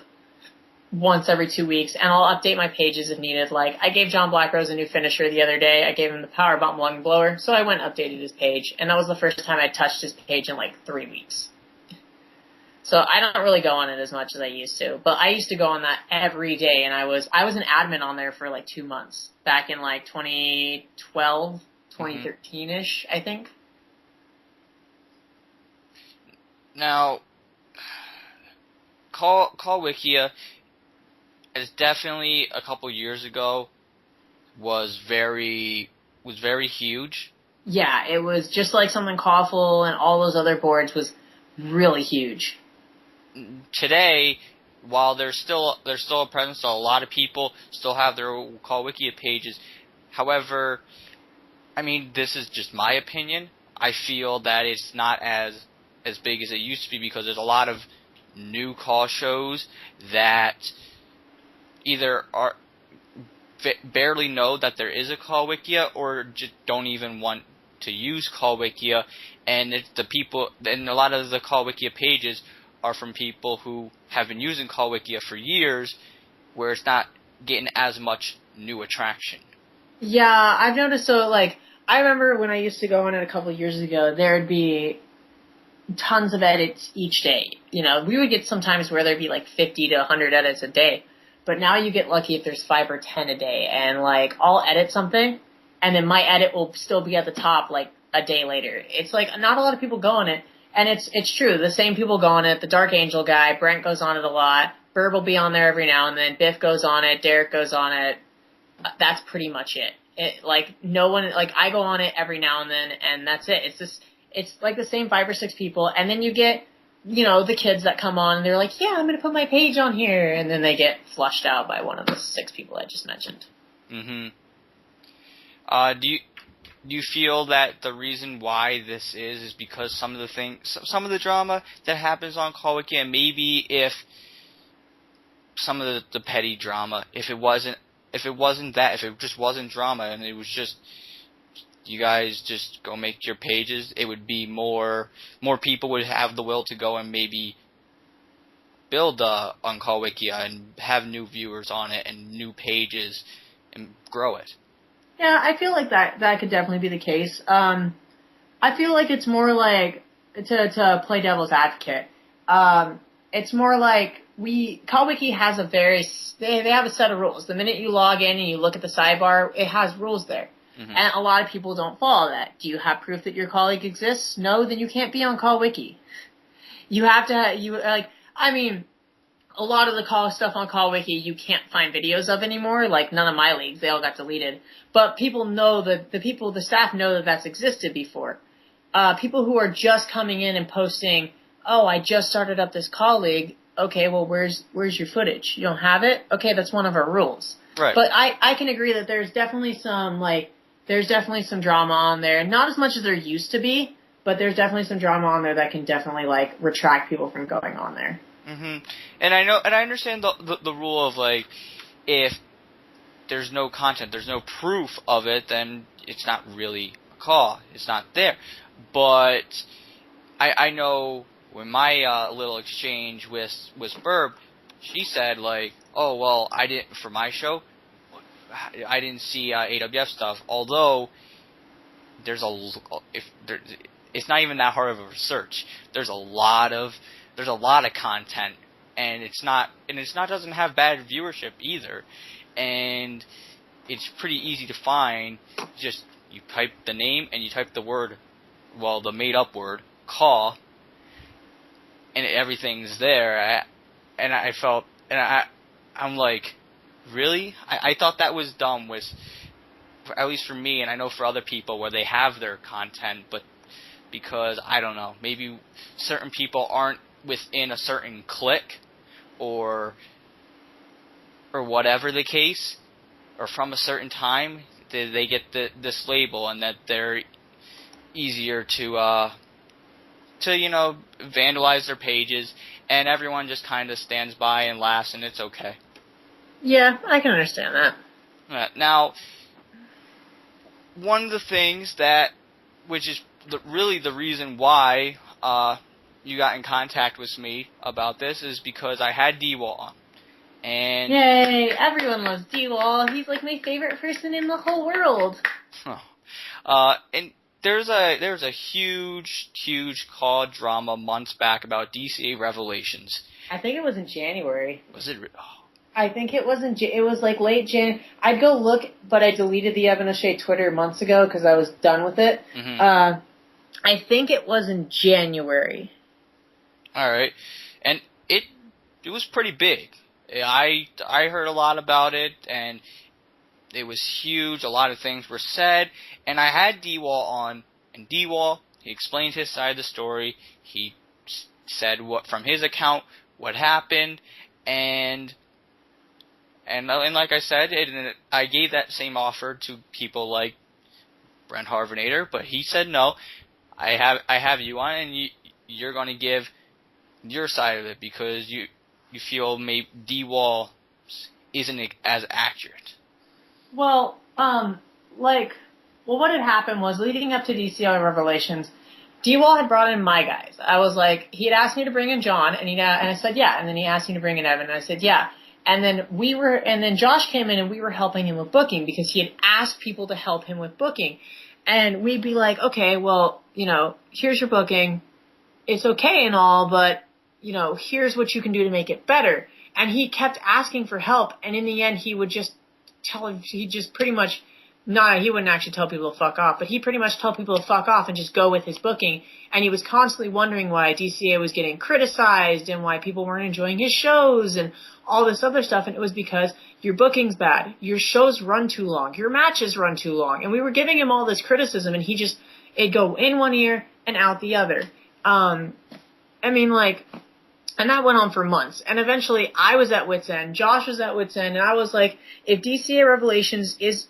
Once every 2 weeks, and I'll update my pages if needed. I gave John Blackrose a new finisher the other day. I gave him the Power Bomb Lung Blower, so I went and updated his page, and that was the first time I touched his page in 3 weeks. So I don't really go on it as much as I used to, but I used to go on that every day, and I was an admin on there for 2 months, back in 2012, 2013-ish, I think. Now, Call Wikia is definitely a couple years ago was very huge. Yeah, it was just like something Coffle and all those other boards was really huge. Today, while there's still a presence, so a lot of people still have their Call Wikia pages. However, I mean, this is just my opinion. I feel that it's not as big as it used to be, because there's a lot of new call shows that either barely know that there is a call wikia, or just don't even want to use call wikia, and a lot of the call wikia pages are from people who have been using call wikia for years, where it's not getting as much new attraction. Yeah, I've noticed. So, like, I remember when I used to go on it a couple of years ago, there'd be tons of edits each day. You know, we would get sometimes where there'd be like 50 to 100 edits a day. But now you get lucky if there's 5 or 10 a day. And, like, I'll edit something, and then my edit will still be at the top, like, a day later. It's like, not a lot of people go on it. And it's true. The same people go on it. The Dark Angel guy, Brent goes on it a lot. Bird will be on there every now and then. Biff goes on it. Derek goes on it. That's pretty much it. No one, like, I go on it every now and then, and that's it. It's like the same 5 or 6 people, and then you get, you know, the kids that come on, and they're like, yeah, I'm gonna put my page on here, and then they get flushed out by one of the 6 people I just mentioned. Mm-hmm. Do you feel that the reason why this is because some of the drama that happens on Call Wiki, and maybe if some of the petty drama, if it just wasn't drama and it was just you guys just go make your pages, it would be more people would have the will to go and maybe build on Call Wikia and have new viewers on it and new pages and grow it. Yeah, I feel like that could definitely be the case. I feel like it's more like, to play devil's advocate, it's more like Call Wiki has they have a set of rules. The minute you log in and you look at the sidebar, it has rules there. Mm-hmm. And a lot of people don't follow that. Do you have proof that your colleague exists? No, then you can't be on Call Wiki. You have to, a lot of the call stuff on Call Wiki you can't find videos of anymore. Like, none of my leagues, they all got deleted. But people know that the staff know that that's existed before. People who are just coming in and posting, oh, I just started up this call league. Okay, well, where's your footage? You don't have it? Okay, that's one of our rules. Right. But I can agree that there's definitely some drama on there. Not as much as there used to be, but there's definitely some drama on there that can definitely, like, retract people from going on there. Mm-hmm. And I understand the rule of, like, if there's no content, there's no proof of it, then it's not really a call. It's not there. But I know when my little exchange with Burb, she said, like, oh, well, for my show, I didn't see AWF stuff, although it's not even that hard of a search. There's a lot of content, and it doesn't have bad viewership either, and it's pretty easy to find. Just you type the name and you type the word, well, the made up word, call, and everything's there. I'm like, really? I thought that was dumb, at least for me, and I know for other people where they have their content, but because, I don't know, maybe certain people aren't within a certain clique, or whatever the case, or from a certain time, they get this label, and that they're easier to vandalize their pages, and everyone just kind of stands by and laughs, and it's okay. Yeah, I can understand that. Now, one of the things which is really the reason why you got in contact with me about this, is because I had D-Wall on. And yay! Everyone loves D-Wall. He's like my favorite person in the whole world. And there's a huge call drama months back about DCA Revelations. I think it was in January. Was it? Oh. I think it was it was like late Jan. I'd go look, but I deleted the Evan O'Shea Twitter months ago because I was done with it. Mm-hmm. I think it was in January. All right, and it was pretty big. I heard a lot about it, and it was huge. A lot of things were said, and I had D-Wall on, and D-Wall, he explained his side of the story. He said what from his account what happened, and like I said, I gave that same offer to people like Brent Harvenator, but he said no. I have you on, and you're going to give your side of it because you feel maybe D-Wall isn't as accurate. Well, what had happened was leading up to DCI Revelations, D-Wall had brought in my guys. I was like, he had asked me to bring in John, and I said yeah, and then he asked me to bring in Evan, and I said yeah. And then Josh came in and we were helping him with booking because he had asked people to help him with booking. And we'd be like, okay, well, here's your booking. It's okay and all, but, here's what you can do to make it better. And he kept asking for help, and in the end he would just he wouldn't actually tell people to fuck off, but he pretty much told people to fuck off and just go with his booking. And he was constantly wondering why DCA was getting criticized and why people weren't enjoying his shows and all this other stuff. And it was because your booking's bad, your shows run too long, your matches run too long. And we were giving him all this criticism, and it'd go in one ear and out the other. And that went on for months. And eventually I was at wit's end, Josh was at wit's end, and I was like, if DCA Revelations is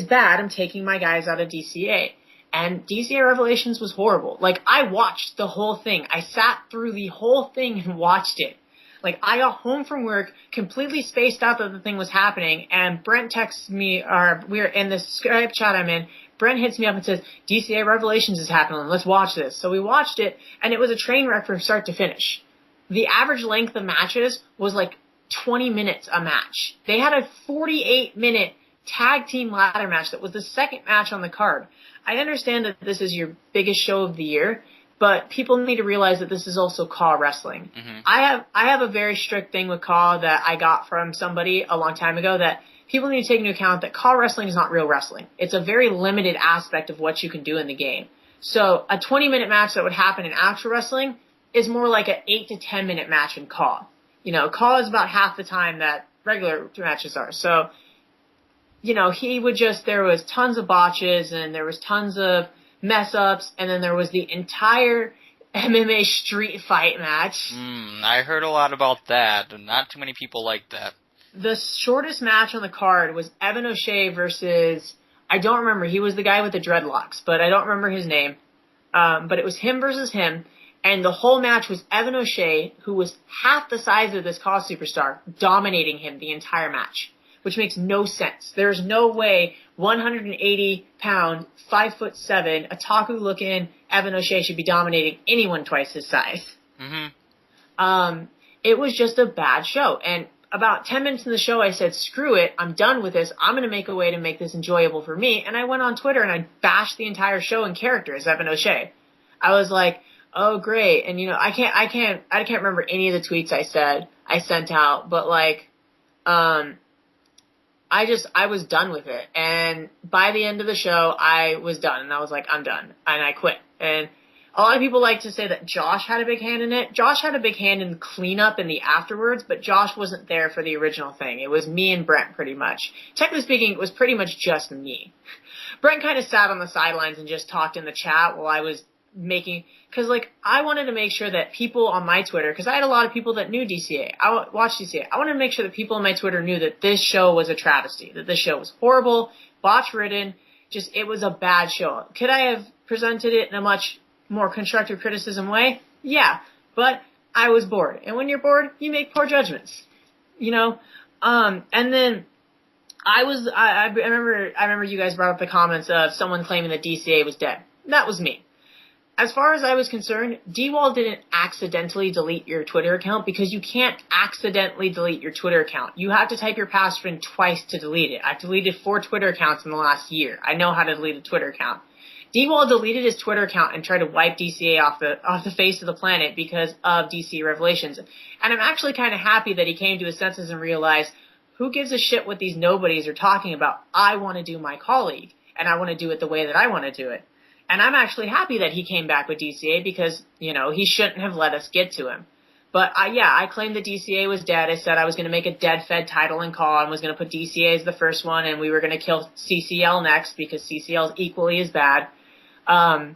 bad, I'm taking my guys out of DCA. And DCA Revelations was horrible. Like, I watched the whole thing. I sat through the whole thing and watched it. Like, I got home from work, completely spaced out that the thing was happening, and Brent texts me, or we're in the Skype chat I'm in, Brent hits me up and says, DCA Revelations is happening, let's watch this. So we watched it, and it was a train wreck from start to finish. The average length of matches was like 20 minutes a match. They had a 48-minute tag team ladder match that was the second match on the card. I understand that this is your biggest show of the year, but people need to realize that this is also CAW wrestling. Mm-hmm. I have a very strict thing with CAW that I got from somebody a long time ago, that people need to take into account that CAW wrestling is not real wrestling. It's a very limited aspect of what you can do in the game. So a 20-minute match that would happen in actual wrestling is more like an 8 to 10-minute match in CAW. CAW is about half the time that regular matches are. So, there was tons of botches, and there was tons of mess ups, and then there was the entire MMA street fight match. I heard a lot about that, and not too many people liked that. The shortest match on the card was Evan O'Shea versus, I don't remember, he was the guy with the dreadlocks, but I don't remember his name. But it was him versus him, and the whole match was Evan O'Shea, who was half the size of this CAW superstar, dominating him the entire match. Which makes no sense. There's no way 180-pound, 5'7", otaku-looking Evan O'Shea should be dominating anyone twice his size. Mm-hmm. It was just a bad show. And about 10 minutes in the show, I said, screw it, I'm done with this. I'm going to make a way to make this enjoyable for me. And I went on Twitter and I bashed the entire show in character as Evan O'Shea. I was like, oh, great. And, I can't remember any of the tweets I sent out, but I was done with it. And by the end of the show, I was done. And I was like, I'm done. And I quit. And a lot of people like to say that Josh had a big hand in it. Josh had a big hand in cleanup in the afterwards, but Josh wasn't there for the original thing. It was me and Brent, pretty much. Technically speaking, it was pretty much just me. Brent kind of sat on the sidelines and just talked in the chat while I was because I wanted to make sure that people on my Twitter, because I had a lot of people that knew DCA, I watched DCA, I wanted to make sure that people on my Twitter knew that this show was a travesty, that this show was horrible, botch-ridden, it was a bad show. Could I have presented it in a much more constructive criticism way? Yeah, but I was bored, and when you're bored, you make poor judgments, and then I remember you guys brought up the comments of someone claiming that DCA was dead. That was me. As far as I was concerned, D-Wall didn't accidentally delete your Twitter account, because you can't accidentally delete your Twitter account. You have to type your password in twice to delete it. I've deleted 4 Twitter accounts in the last year. I know how to delete a Twitter account. D-Wall deleted his Twitter account and tried to wipe DCA off the face of the planet because of DC Revelations. And I'm actually kind of happy that he came to his senses and realized, who gives a shit what these nobodies are talking about? I want to do my colleague, and I want to do it the way that I want to do it. And I'm actually happy that he came back with DCA because, he shouldn't have let us get to him. But I claimed that DCA was dead. I said I was going to make a dead Fed title and call and was going to put DCA as the first one, and we were going to kill CCL next because CCL is equally as bad. And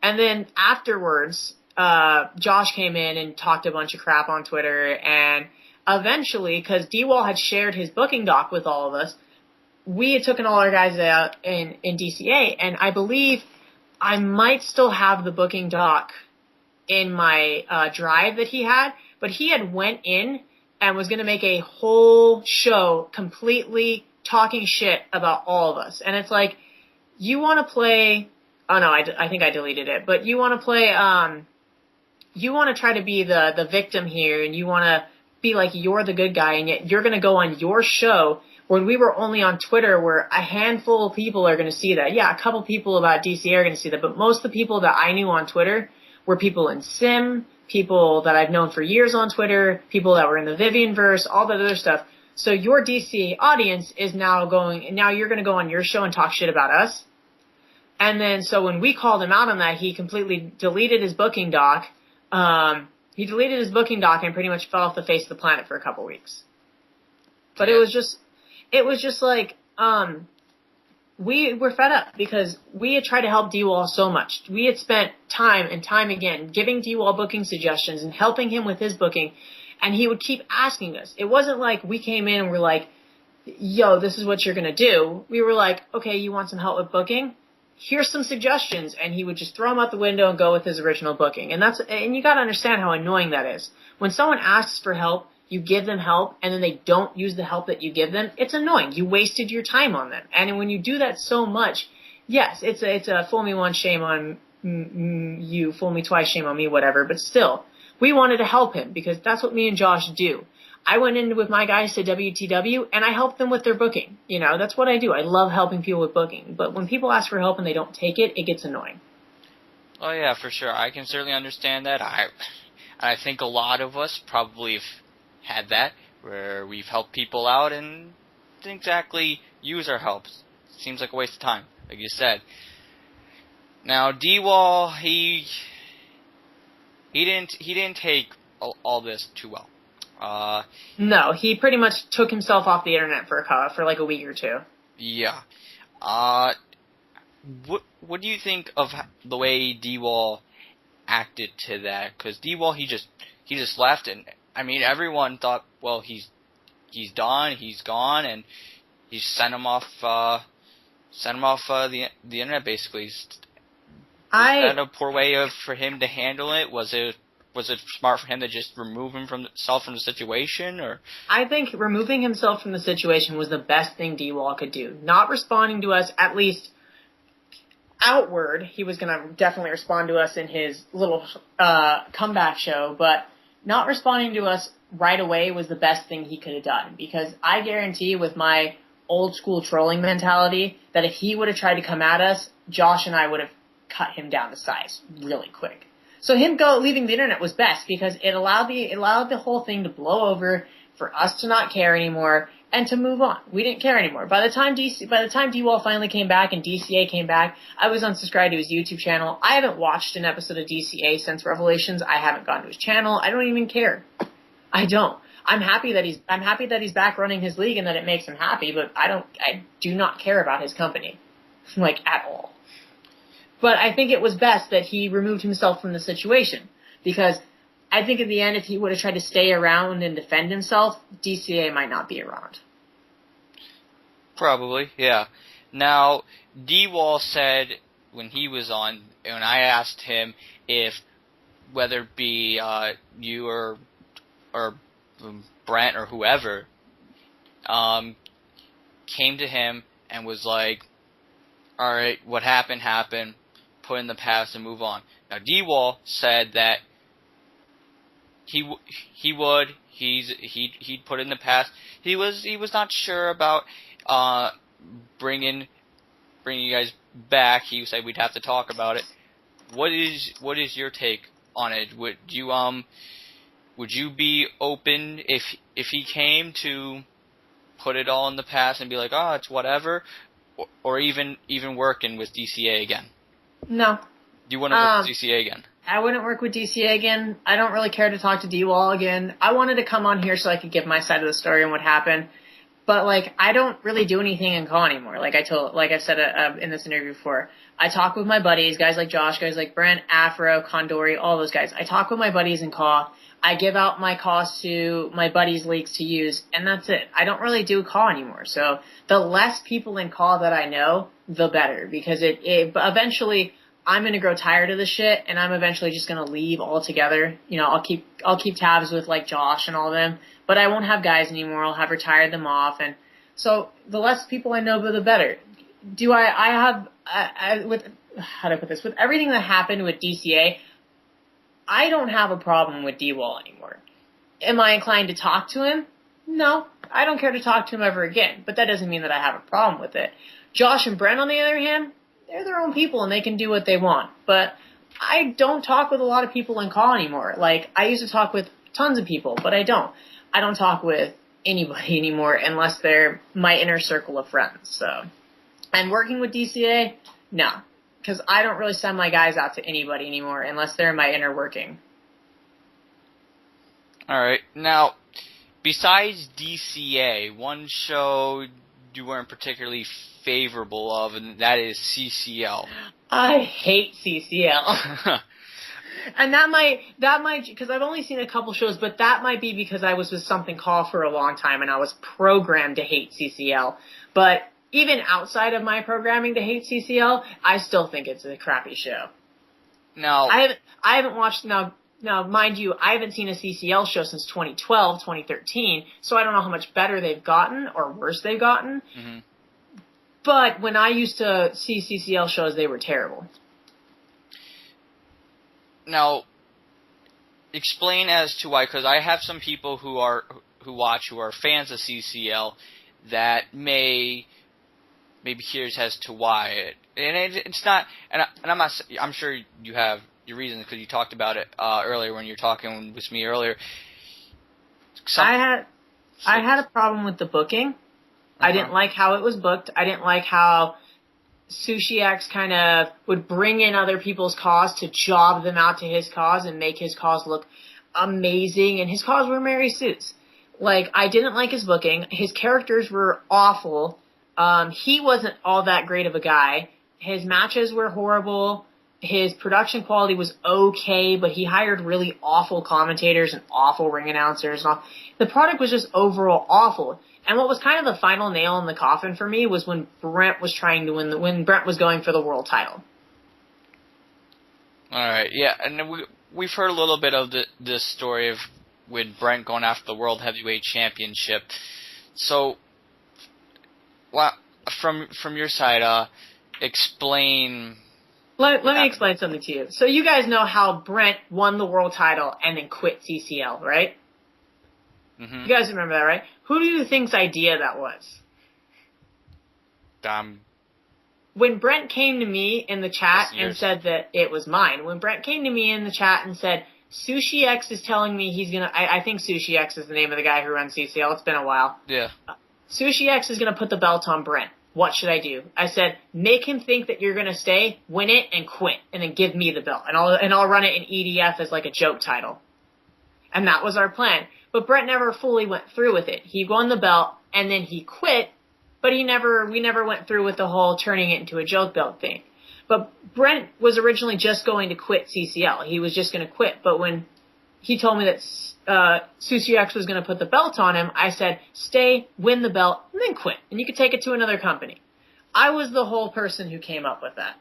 then afterwards, Josh came in and talked a bunch of crap on Twitter, and eventually, because D-Wall had shared his booking doc with all of us, we had taken all our guys out in DCA, and I believe I might still have the booking doc in my drive that he had, but he had went in and was going to make a whole show completely talking shit about all of us. And it's like, you want to play, oh no, I think I deleted it, but you want to play, you want to try to be the victim here, and you want to be like you're the good guy, and yet you're going to go on your show when we were only on Twitter where a handful of people are going to see that. Yeah, a couple people about DCA are going to see that, but most of the people that I knew on Twitter were people in Sim, people that I've known for years on Twitter, people that were in the Vivianverse, all that other stuff. So your DCA audience is now you're going to go on your show and talk shit about us. And then, so when we called him out on that, he completely deleted his booking doc. He deleted his booking doc and pretty much fell off the face of the planet for a couple weeks. But it was just like, we were fed up because we had tried to help D-Wall so much. We had spent time and time again giving D-Wall booking suggestions and helping him with his booking, and he would keep asking us. It wasn't like we came in and we're like, yo, this is what you're going to do. We were like, okay, you want some help with booking? Here's some suggestions, and he would just throw them out the window and go with his original booking. And you gotta understand how annoying that is. When someone asks for help, you give them help, and then they don't use the help that you give them, it's annoying. You wasted your time on them. And when you do that so much, yes, it's a fool me once, shame on you, fool me twice, shame on me, whatever, but still, we wanted to help him because that's what me and Josh do. I went in with my guys to WTW, and I helped them with their booking. You know, that's what I do. I love helping people with booking. But when people ask for help and they don't take it, it gets annoying. Oh, yeah, for sure. I can certainly understand that. I think a lot of us probably have had that, where we've helped people out and didn't exactly use our help. Seems like a waste of time, like you said. Now, D-Wall, he didn't take all this too well. No, he pretty much took himself off the internet for like a week or two. Yeah. What do you think of the way D-Wall acted to that? Because D-Wall, he just left, and I mean everyone thought, well, he's done, he's gone, and he sent him off the internet basically. Was that a poor way for him to handle it? Was it smart for him to just remove himself from the situation, or? I think removing himself from the situation was the best thing D-Wall could do. Not responding to us, at least outward. He was going to definitely respond to us in his little comeback show, but not responding to us right away was the best thing he could have done. Because I guarantee with my old school trolling mentality that if he would have tried to come at us, Josh and I would have cut him down to size really quick. So him leaving the internet was best because it allowed the whole thing to blow over, for us to not care anymore, and to move on. We didn't care anymore. By the time D-Wall finally came back and DCA came back, I was unsubscribed to his YouTube channel. I haven't watched an episode of DCA since Revelations. I haven't gone to his channel. I don't even care. I don't. I'm happy that he's back running his league and that it makes him happy, but I do not care about his company. Like, at all. But I think it was best that he removed himself from the situation, because I think in the end, if he would have tried to stay around and defend himself, DCA might not be around. Probably, yeah. Now, D-Wall said when he was on, when I asked him if whether it be you or Brent or whoever came to him and was like, all right, what happened, put in the past and move on. Now, D-Wall said that he'd put in the past. He was not sure about bringing you guys back. He said we'd have to talk about it. What is your take on it? Would you be open if he came to put it all in the past and be like, oh, it's whatever, or even working with DCA again? No. Do you want to work with DCA again? I wouldn't work with DCA again. I don't really care to talk to D-Wall again. I wanted to come on here so I could give my side of the story and what happened. But, like, I don't really do anything in CAW anymore. Like I said in this interview before, I talk with my buddies, guys like Josh, guys like Brent, Afro, Condori, all those guys. I talk with my buddies in CAW. I give out my CAWs to my buddies' leagues to use, and that's it. I don't really do CAW anymore. So the less people in CAW that I know, the better. Because it eventually, I'm going to grow tired of this shit, and I'm eventually just going to leave altogether. You know, I'll keep tabs with, like, Josh and all of them, but I won't have guys anymore. I'll have retired them off, and So the less people I know, the better. Do I have, with, how do I put this? With everything that happened with DCA, I don't have a problem with D-Wall anymore. Am I inclined to talk to him? No. I don't care to talk to him ever again, but that doesn't mean that I have a problem with it. Josh and Brent, on the other hand, they're their own people and they can do what they want. But I don't talk with a lot of people in call anymore. Like, I used to talk with tons of people, but I don't. I don't talk with anybody anymore unless they're my inner circle of friends. So, and working with DCA, no. Because I don't really send my guys out to anybody anymore unless they're in my inner working. Alright, now, besides DCA, one show you weren't particularly favorable of, and that is CCL. I hate CCL. And that might, because I've only seen a couple shows, but that might be because I was with Something Call for a long time and I was programmed to hate CCL. But even outside of my programming to hate CCL, I still think it's a crappy show. Now, I haven't watched, now mind you, I haven't seen a CCL show since 2012, 2013, so I don't know how much better they've gotten or worse they've gotten. Mm-hmm. But when I used to see CCL shows, they were terrible. Now, explain as to why, because I have some people who are fans of CCL that may be curious as to why it's not, and I'm sure you have your reasons because you talked about it earlier when you were talking with me earlier. I had a problem with the booking. I didn't like how it was booked. I didn't like how Sushi X kind of would bring in other people's cause to job them out to his cause and make his cause look amazing. And his cause were Mary Sue's. Like, I didn't like his booking. His characters were awful. He wasn't all that great of a guy. His matches were horrible. His production quality was okay, but he hired really awful commentators and awful ring announcers. And all. The product was just overall awful. And what was kind of the final nail in the coffin for me was when Brent was trying to when Brent was going for the world title. All right, yeah, and we've heard a little bit of this story of with Brent going after the World Heavyweight Championship. So, well, from your side, explain. Let me explain something to you. So you guys know how Brent won the world title and then quit CCL, right? Mm-hmm. You guys remember that, right? Who do you think's idea that was? When Brent came to me in the chat and said that it was mine, when Brent came to me in the chat and said, Sushi X is telling me he's gonna, I think Sushi X is the name of the guy who runs CCL, it's been a while. Yeah. Sushi X is gonna put the belt on Brent. What should I do? I said, make him think that you're gonna stay, win it, and quit, and then give me the belt. And I'll run it in EDF as like a joke title. And that was our plan. But Brent never fully went through with it. He won the belt, and then he quit, but we never went through with the whole turning it into a joke belt thing. But Brent was originally just going to quit CCL. He was just going to quit. But when he told me that Sushi X was going to put the belt on him, I said, stay, win the belt, and then quit. And you could take it to another company. I was the whole person who came up with that.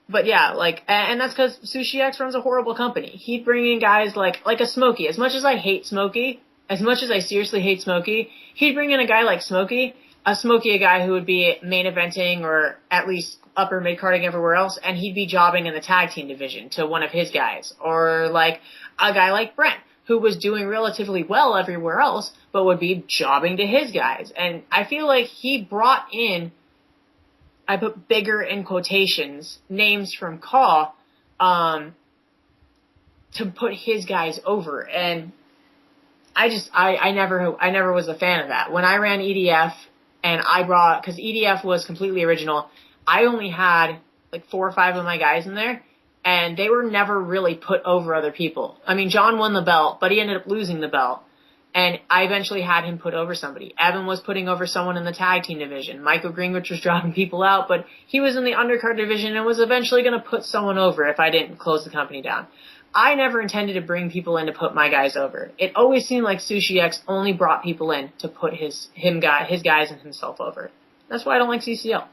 But yeah, like, and that's because Sushi X runs a horrible company. He'd bring in guys like a Smokey. As much as I hate Smokey, as much as I seriously hate Smokey, he'd bring in a guy like Smokey, a guy who would be main eventing or at least upper mid-carding everywhere else, and he'd be jobbing in the tag team division to one of his guys. Or like a guy like Brent, who was doing relatively well everywhere else, but would be jobbing to his guys. And I feel like he brought in, I put bigger in quotations, names from Caw, to put his guys over. And I never was a fan of that. When I ran EDF and cause EDF was completely original, I only had like 4 or 5 of my guys in there and they were never really put over other people. I mean, John won the belt, but he ended up losing the belt. And I eventually had him put over somebody. Evan was putting over someone in the tag team division. Michael Greenwich was dropping people out, but he was in the undercard division and was eventually going to put someone over if I didn't close the company down. I never intended to bring people in to put my guys over. It always seemed like Sushi X only brought people in to put his guys and himself over. That's why I don't like CCL.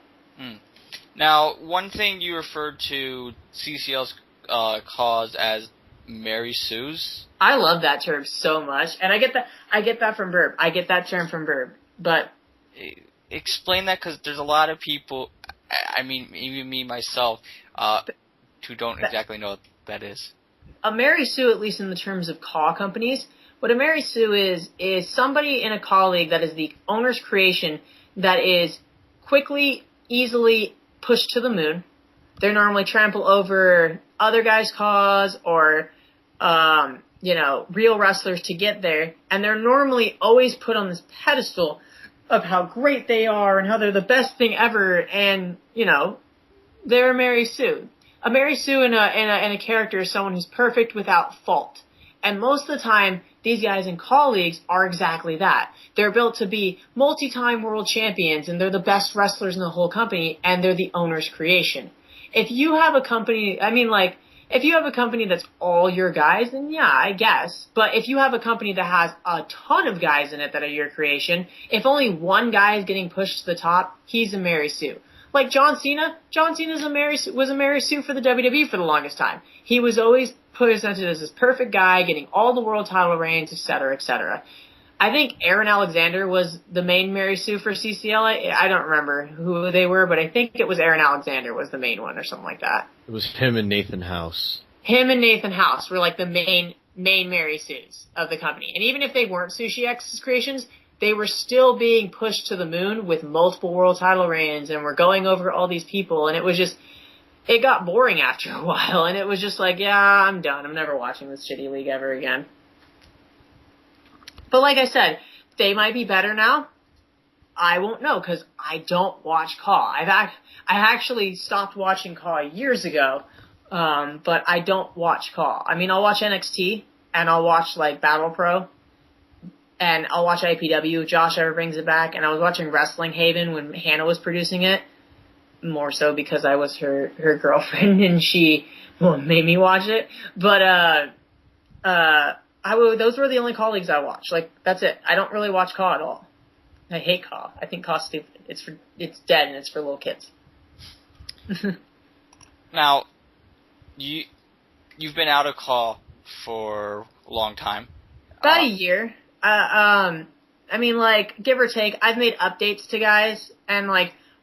Now, one thing you referred to CCL's cause as Mary Sue's? I love that term so much, and I get that from Burb. I get that term from Burb, but Explain that, because there's a lot of people, I mean, even me myself, who don't exactly know what that is. A Mary Sue, at least in the terms of call companies, what a Mary Sue is somebody in a call league that is the owner's creation that is quickly, easily pushed to the moon. They normally trample over other guys' cause or, real wrestlers to get there, and they're normally always put on this pedestal of how great they are and how they're the best thing ever, and, they're a Mary Sue. A Mary Sue in a character is someone who's perfect without fault. And most of the time, these guys in colleagues are exactly that. They're built to be multi-time world champions, and they're the best wrestlers in the whole company, and they're the owner's creation. If you have a company, if you have a company that's all your guys, then yeah, I guess. But if you have a company that has a ton of guys in it that are your creation, if only one guy is getting pushed to the top, he's a Mary Sue. Like John Cena. John Cena was a Mary Sue for the WWE for the longest time. He was always presented as this perfect guy, getting all the world title reigns, etc., etc. I think Aaron Alexander was the main Mary Sue for CCL. I don't remember who they were, but I think it was Aaron Alexander was the main one or something like that. It was him and Nathan House. Him and Nathan House were like the main Mary Sues of the company. And even if they weren't Sushi X's creations, they were still being pushed to the moon with multiple world title reigns, and we're going over all these people, and it got boring after a while, and it was just like, yeah, I'm done. I'm never watching this shitty league ever again. But like I said, they might be better now. I won't know, because I don't watch Caw. I actually stopped watching Caw years ago, but I don't watch Caw. I mean, I'll watch NXT, and I'll watch, Battle Pro, and I'll watch IPW if Josh ever brings it back, and I was watching Wrestling Haven when Hannah was producing it, more so because I was her girlfriend, and she made me watch it, but, those were the only Caw leagues I watched. That's it. I don't really watch Caw at all. I hate Caw. I think Caw's stupid. It's dead, and it's for little kids. Now, you've been out of Caw for a long time. About a year. Give or take, I've made updates to guys, and,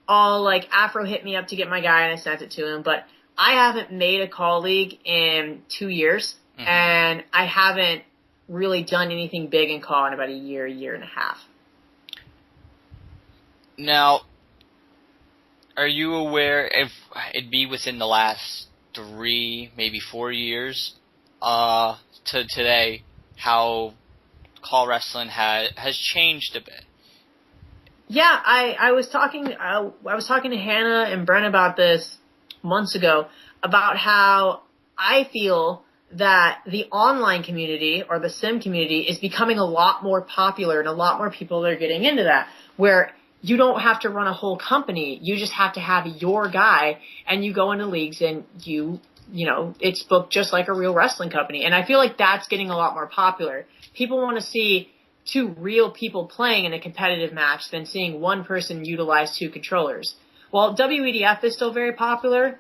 Afro hit me up to get my guy, and I sent it to him, but I haven't made a Caw league in 2 years, and I haven't really done anything big in Caw in about a year and a half. Now, are you aware if it'd be within the last 3, maybe 4 years, to today, how Caw wrestling has changed a bit? Yeah, I was talking to Hannah and Brent about this months ago, about how I feel that the online community or the sim community is becoming a lot more popular, and a lot more people are getting into that, where you don't have to run a whole company. You just have to have your guy, and you go into leagues, and it's booked just like a real wrestling company. And I feel like that's getting a lot more popular. People want to see 2 real people playing in a competitive match than seeing one person utilize 2 controllers. While WEDF is still very popular,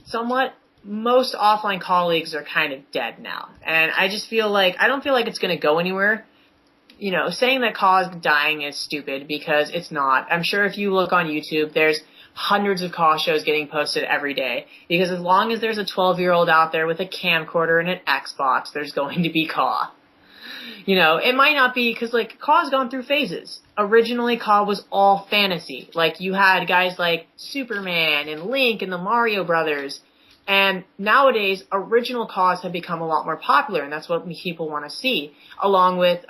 somewhat, most offline Caw leagues are kind of dead now. And I just feel like, I don't feel like it's going to go anywhere. Saying that Caw is dying is stupid, because it's not. I'm sure if you look on YouTube, there's hundreds of Caw shows getting posted every day. Because as long as there's a 12-year-old out there with a camcorder and an Xbox, there's going to be Caw. It might not be, because, Caw's gone through phases. Originally, Caw was all fantasy. You had guys like Superman and Link and the Mario Brothers. And nowadays, original Caws have become a lot more popular, and that's what people want to see, along with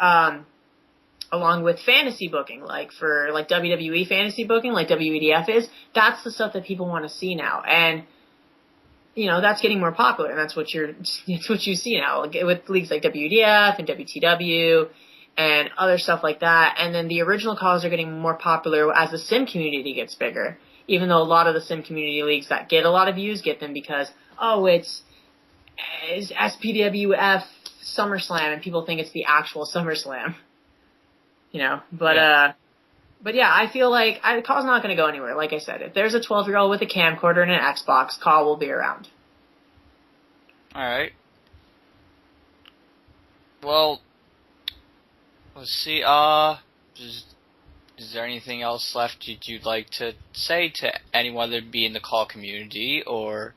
fantasy booking, for WWE fantasy booking, like WEDF is. That's the stuff that people want to see now, and that's getting more popular, and it's what you see now, with leagues like WEDF and WTW and other stuff like that. And then the original Caws are getting more popular as the sim community gets bigger. Even though a lot of the sim community leagues that get a lot of views get them because, it's SPWF SummerSlam, and people think it's the actual SummerSlam. But yeah, I feel like Caw's not going to go anywhere. Like I said, if there's a 12-year-old with a camcorder and an Xbox, Caw will be around. Alright. Well, let's see. Is there anything else left you'd like to say to anyone, whether it be in the call community or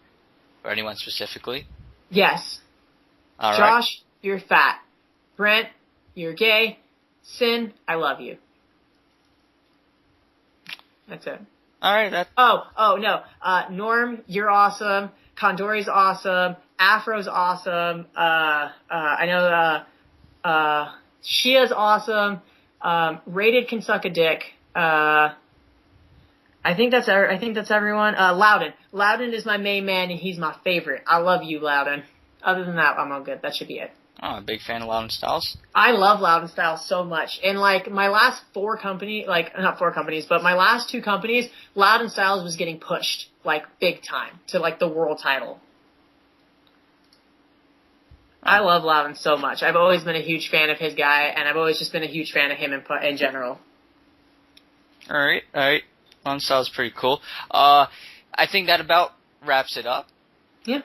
anyone specifically? Yes. All right. Josh, you're fat. Brent, you're gay. Sin, I love you. That's it. All right. Oh no. Norm, you're awesome. Condori's awesome. Afro's awesome. I know, Shia's awesome. Rated can suck a dick. I think that's everyone. Loudon is my main man and he's my favorite. I love you, Loudon. Other than that, I'm all good. That should be it. Oh, I'm a big fan of Loudon Styles. I love Loudon Styles so much. And like my last not 4 companies, but my last 2 companies, Loudon Styles was getting pushed like big time to like the world title. I love Loudon so much. I've always been a huge fan of his guy, and I've always just been a huge fan of him in general. All right. Loudon Styles is pretty cool. I think that about wraps it up. Yeah.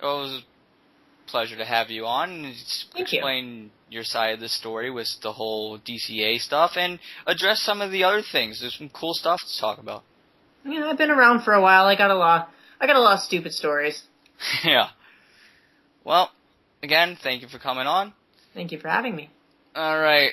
It was a pleasure to have you on and explain your side of the story with the whole DCA stuff and address some of the other things. There's some cool stuff to talk about. Yeah, I've been around for a while. I got a lot of stupid stories. Yeah. Well, again, thank you for coming on. Thank you for having me. All right.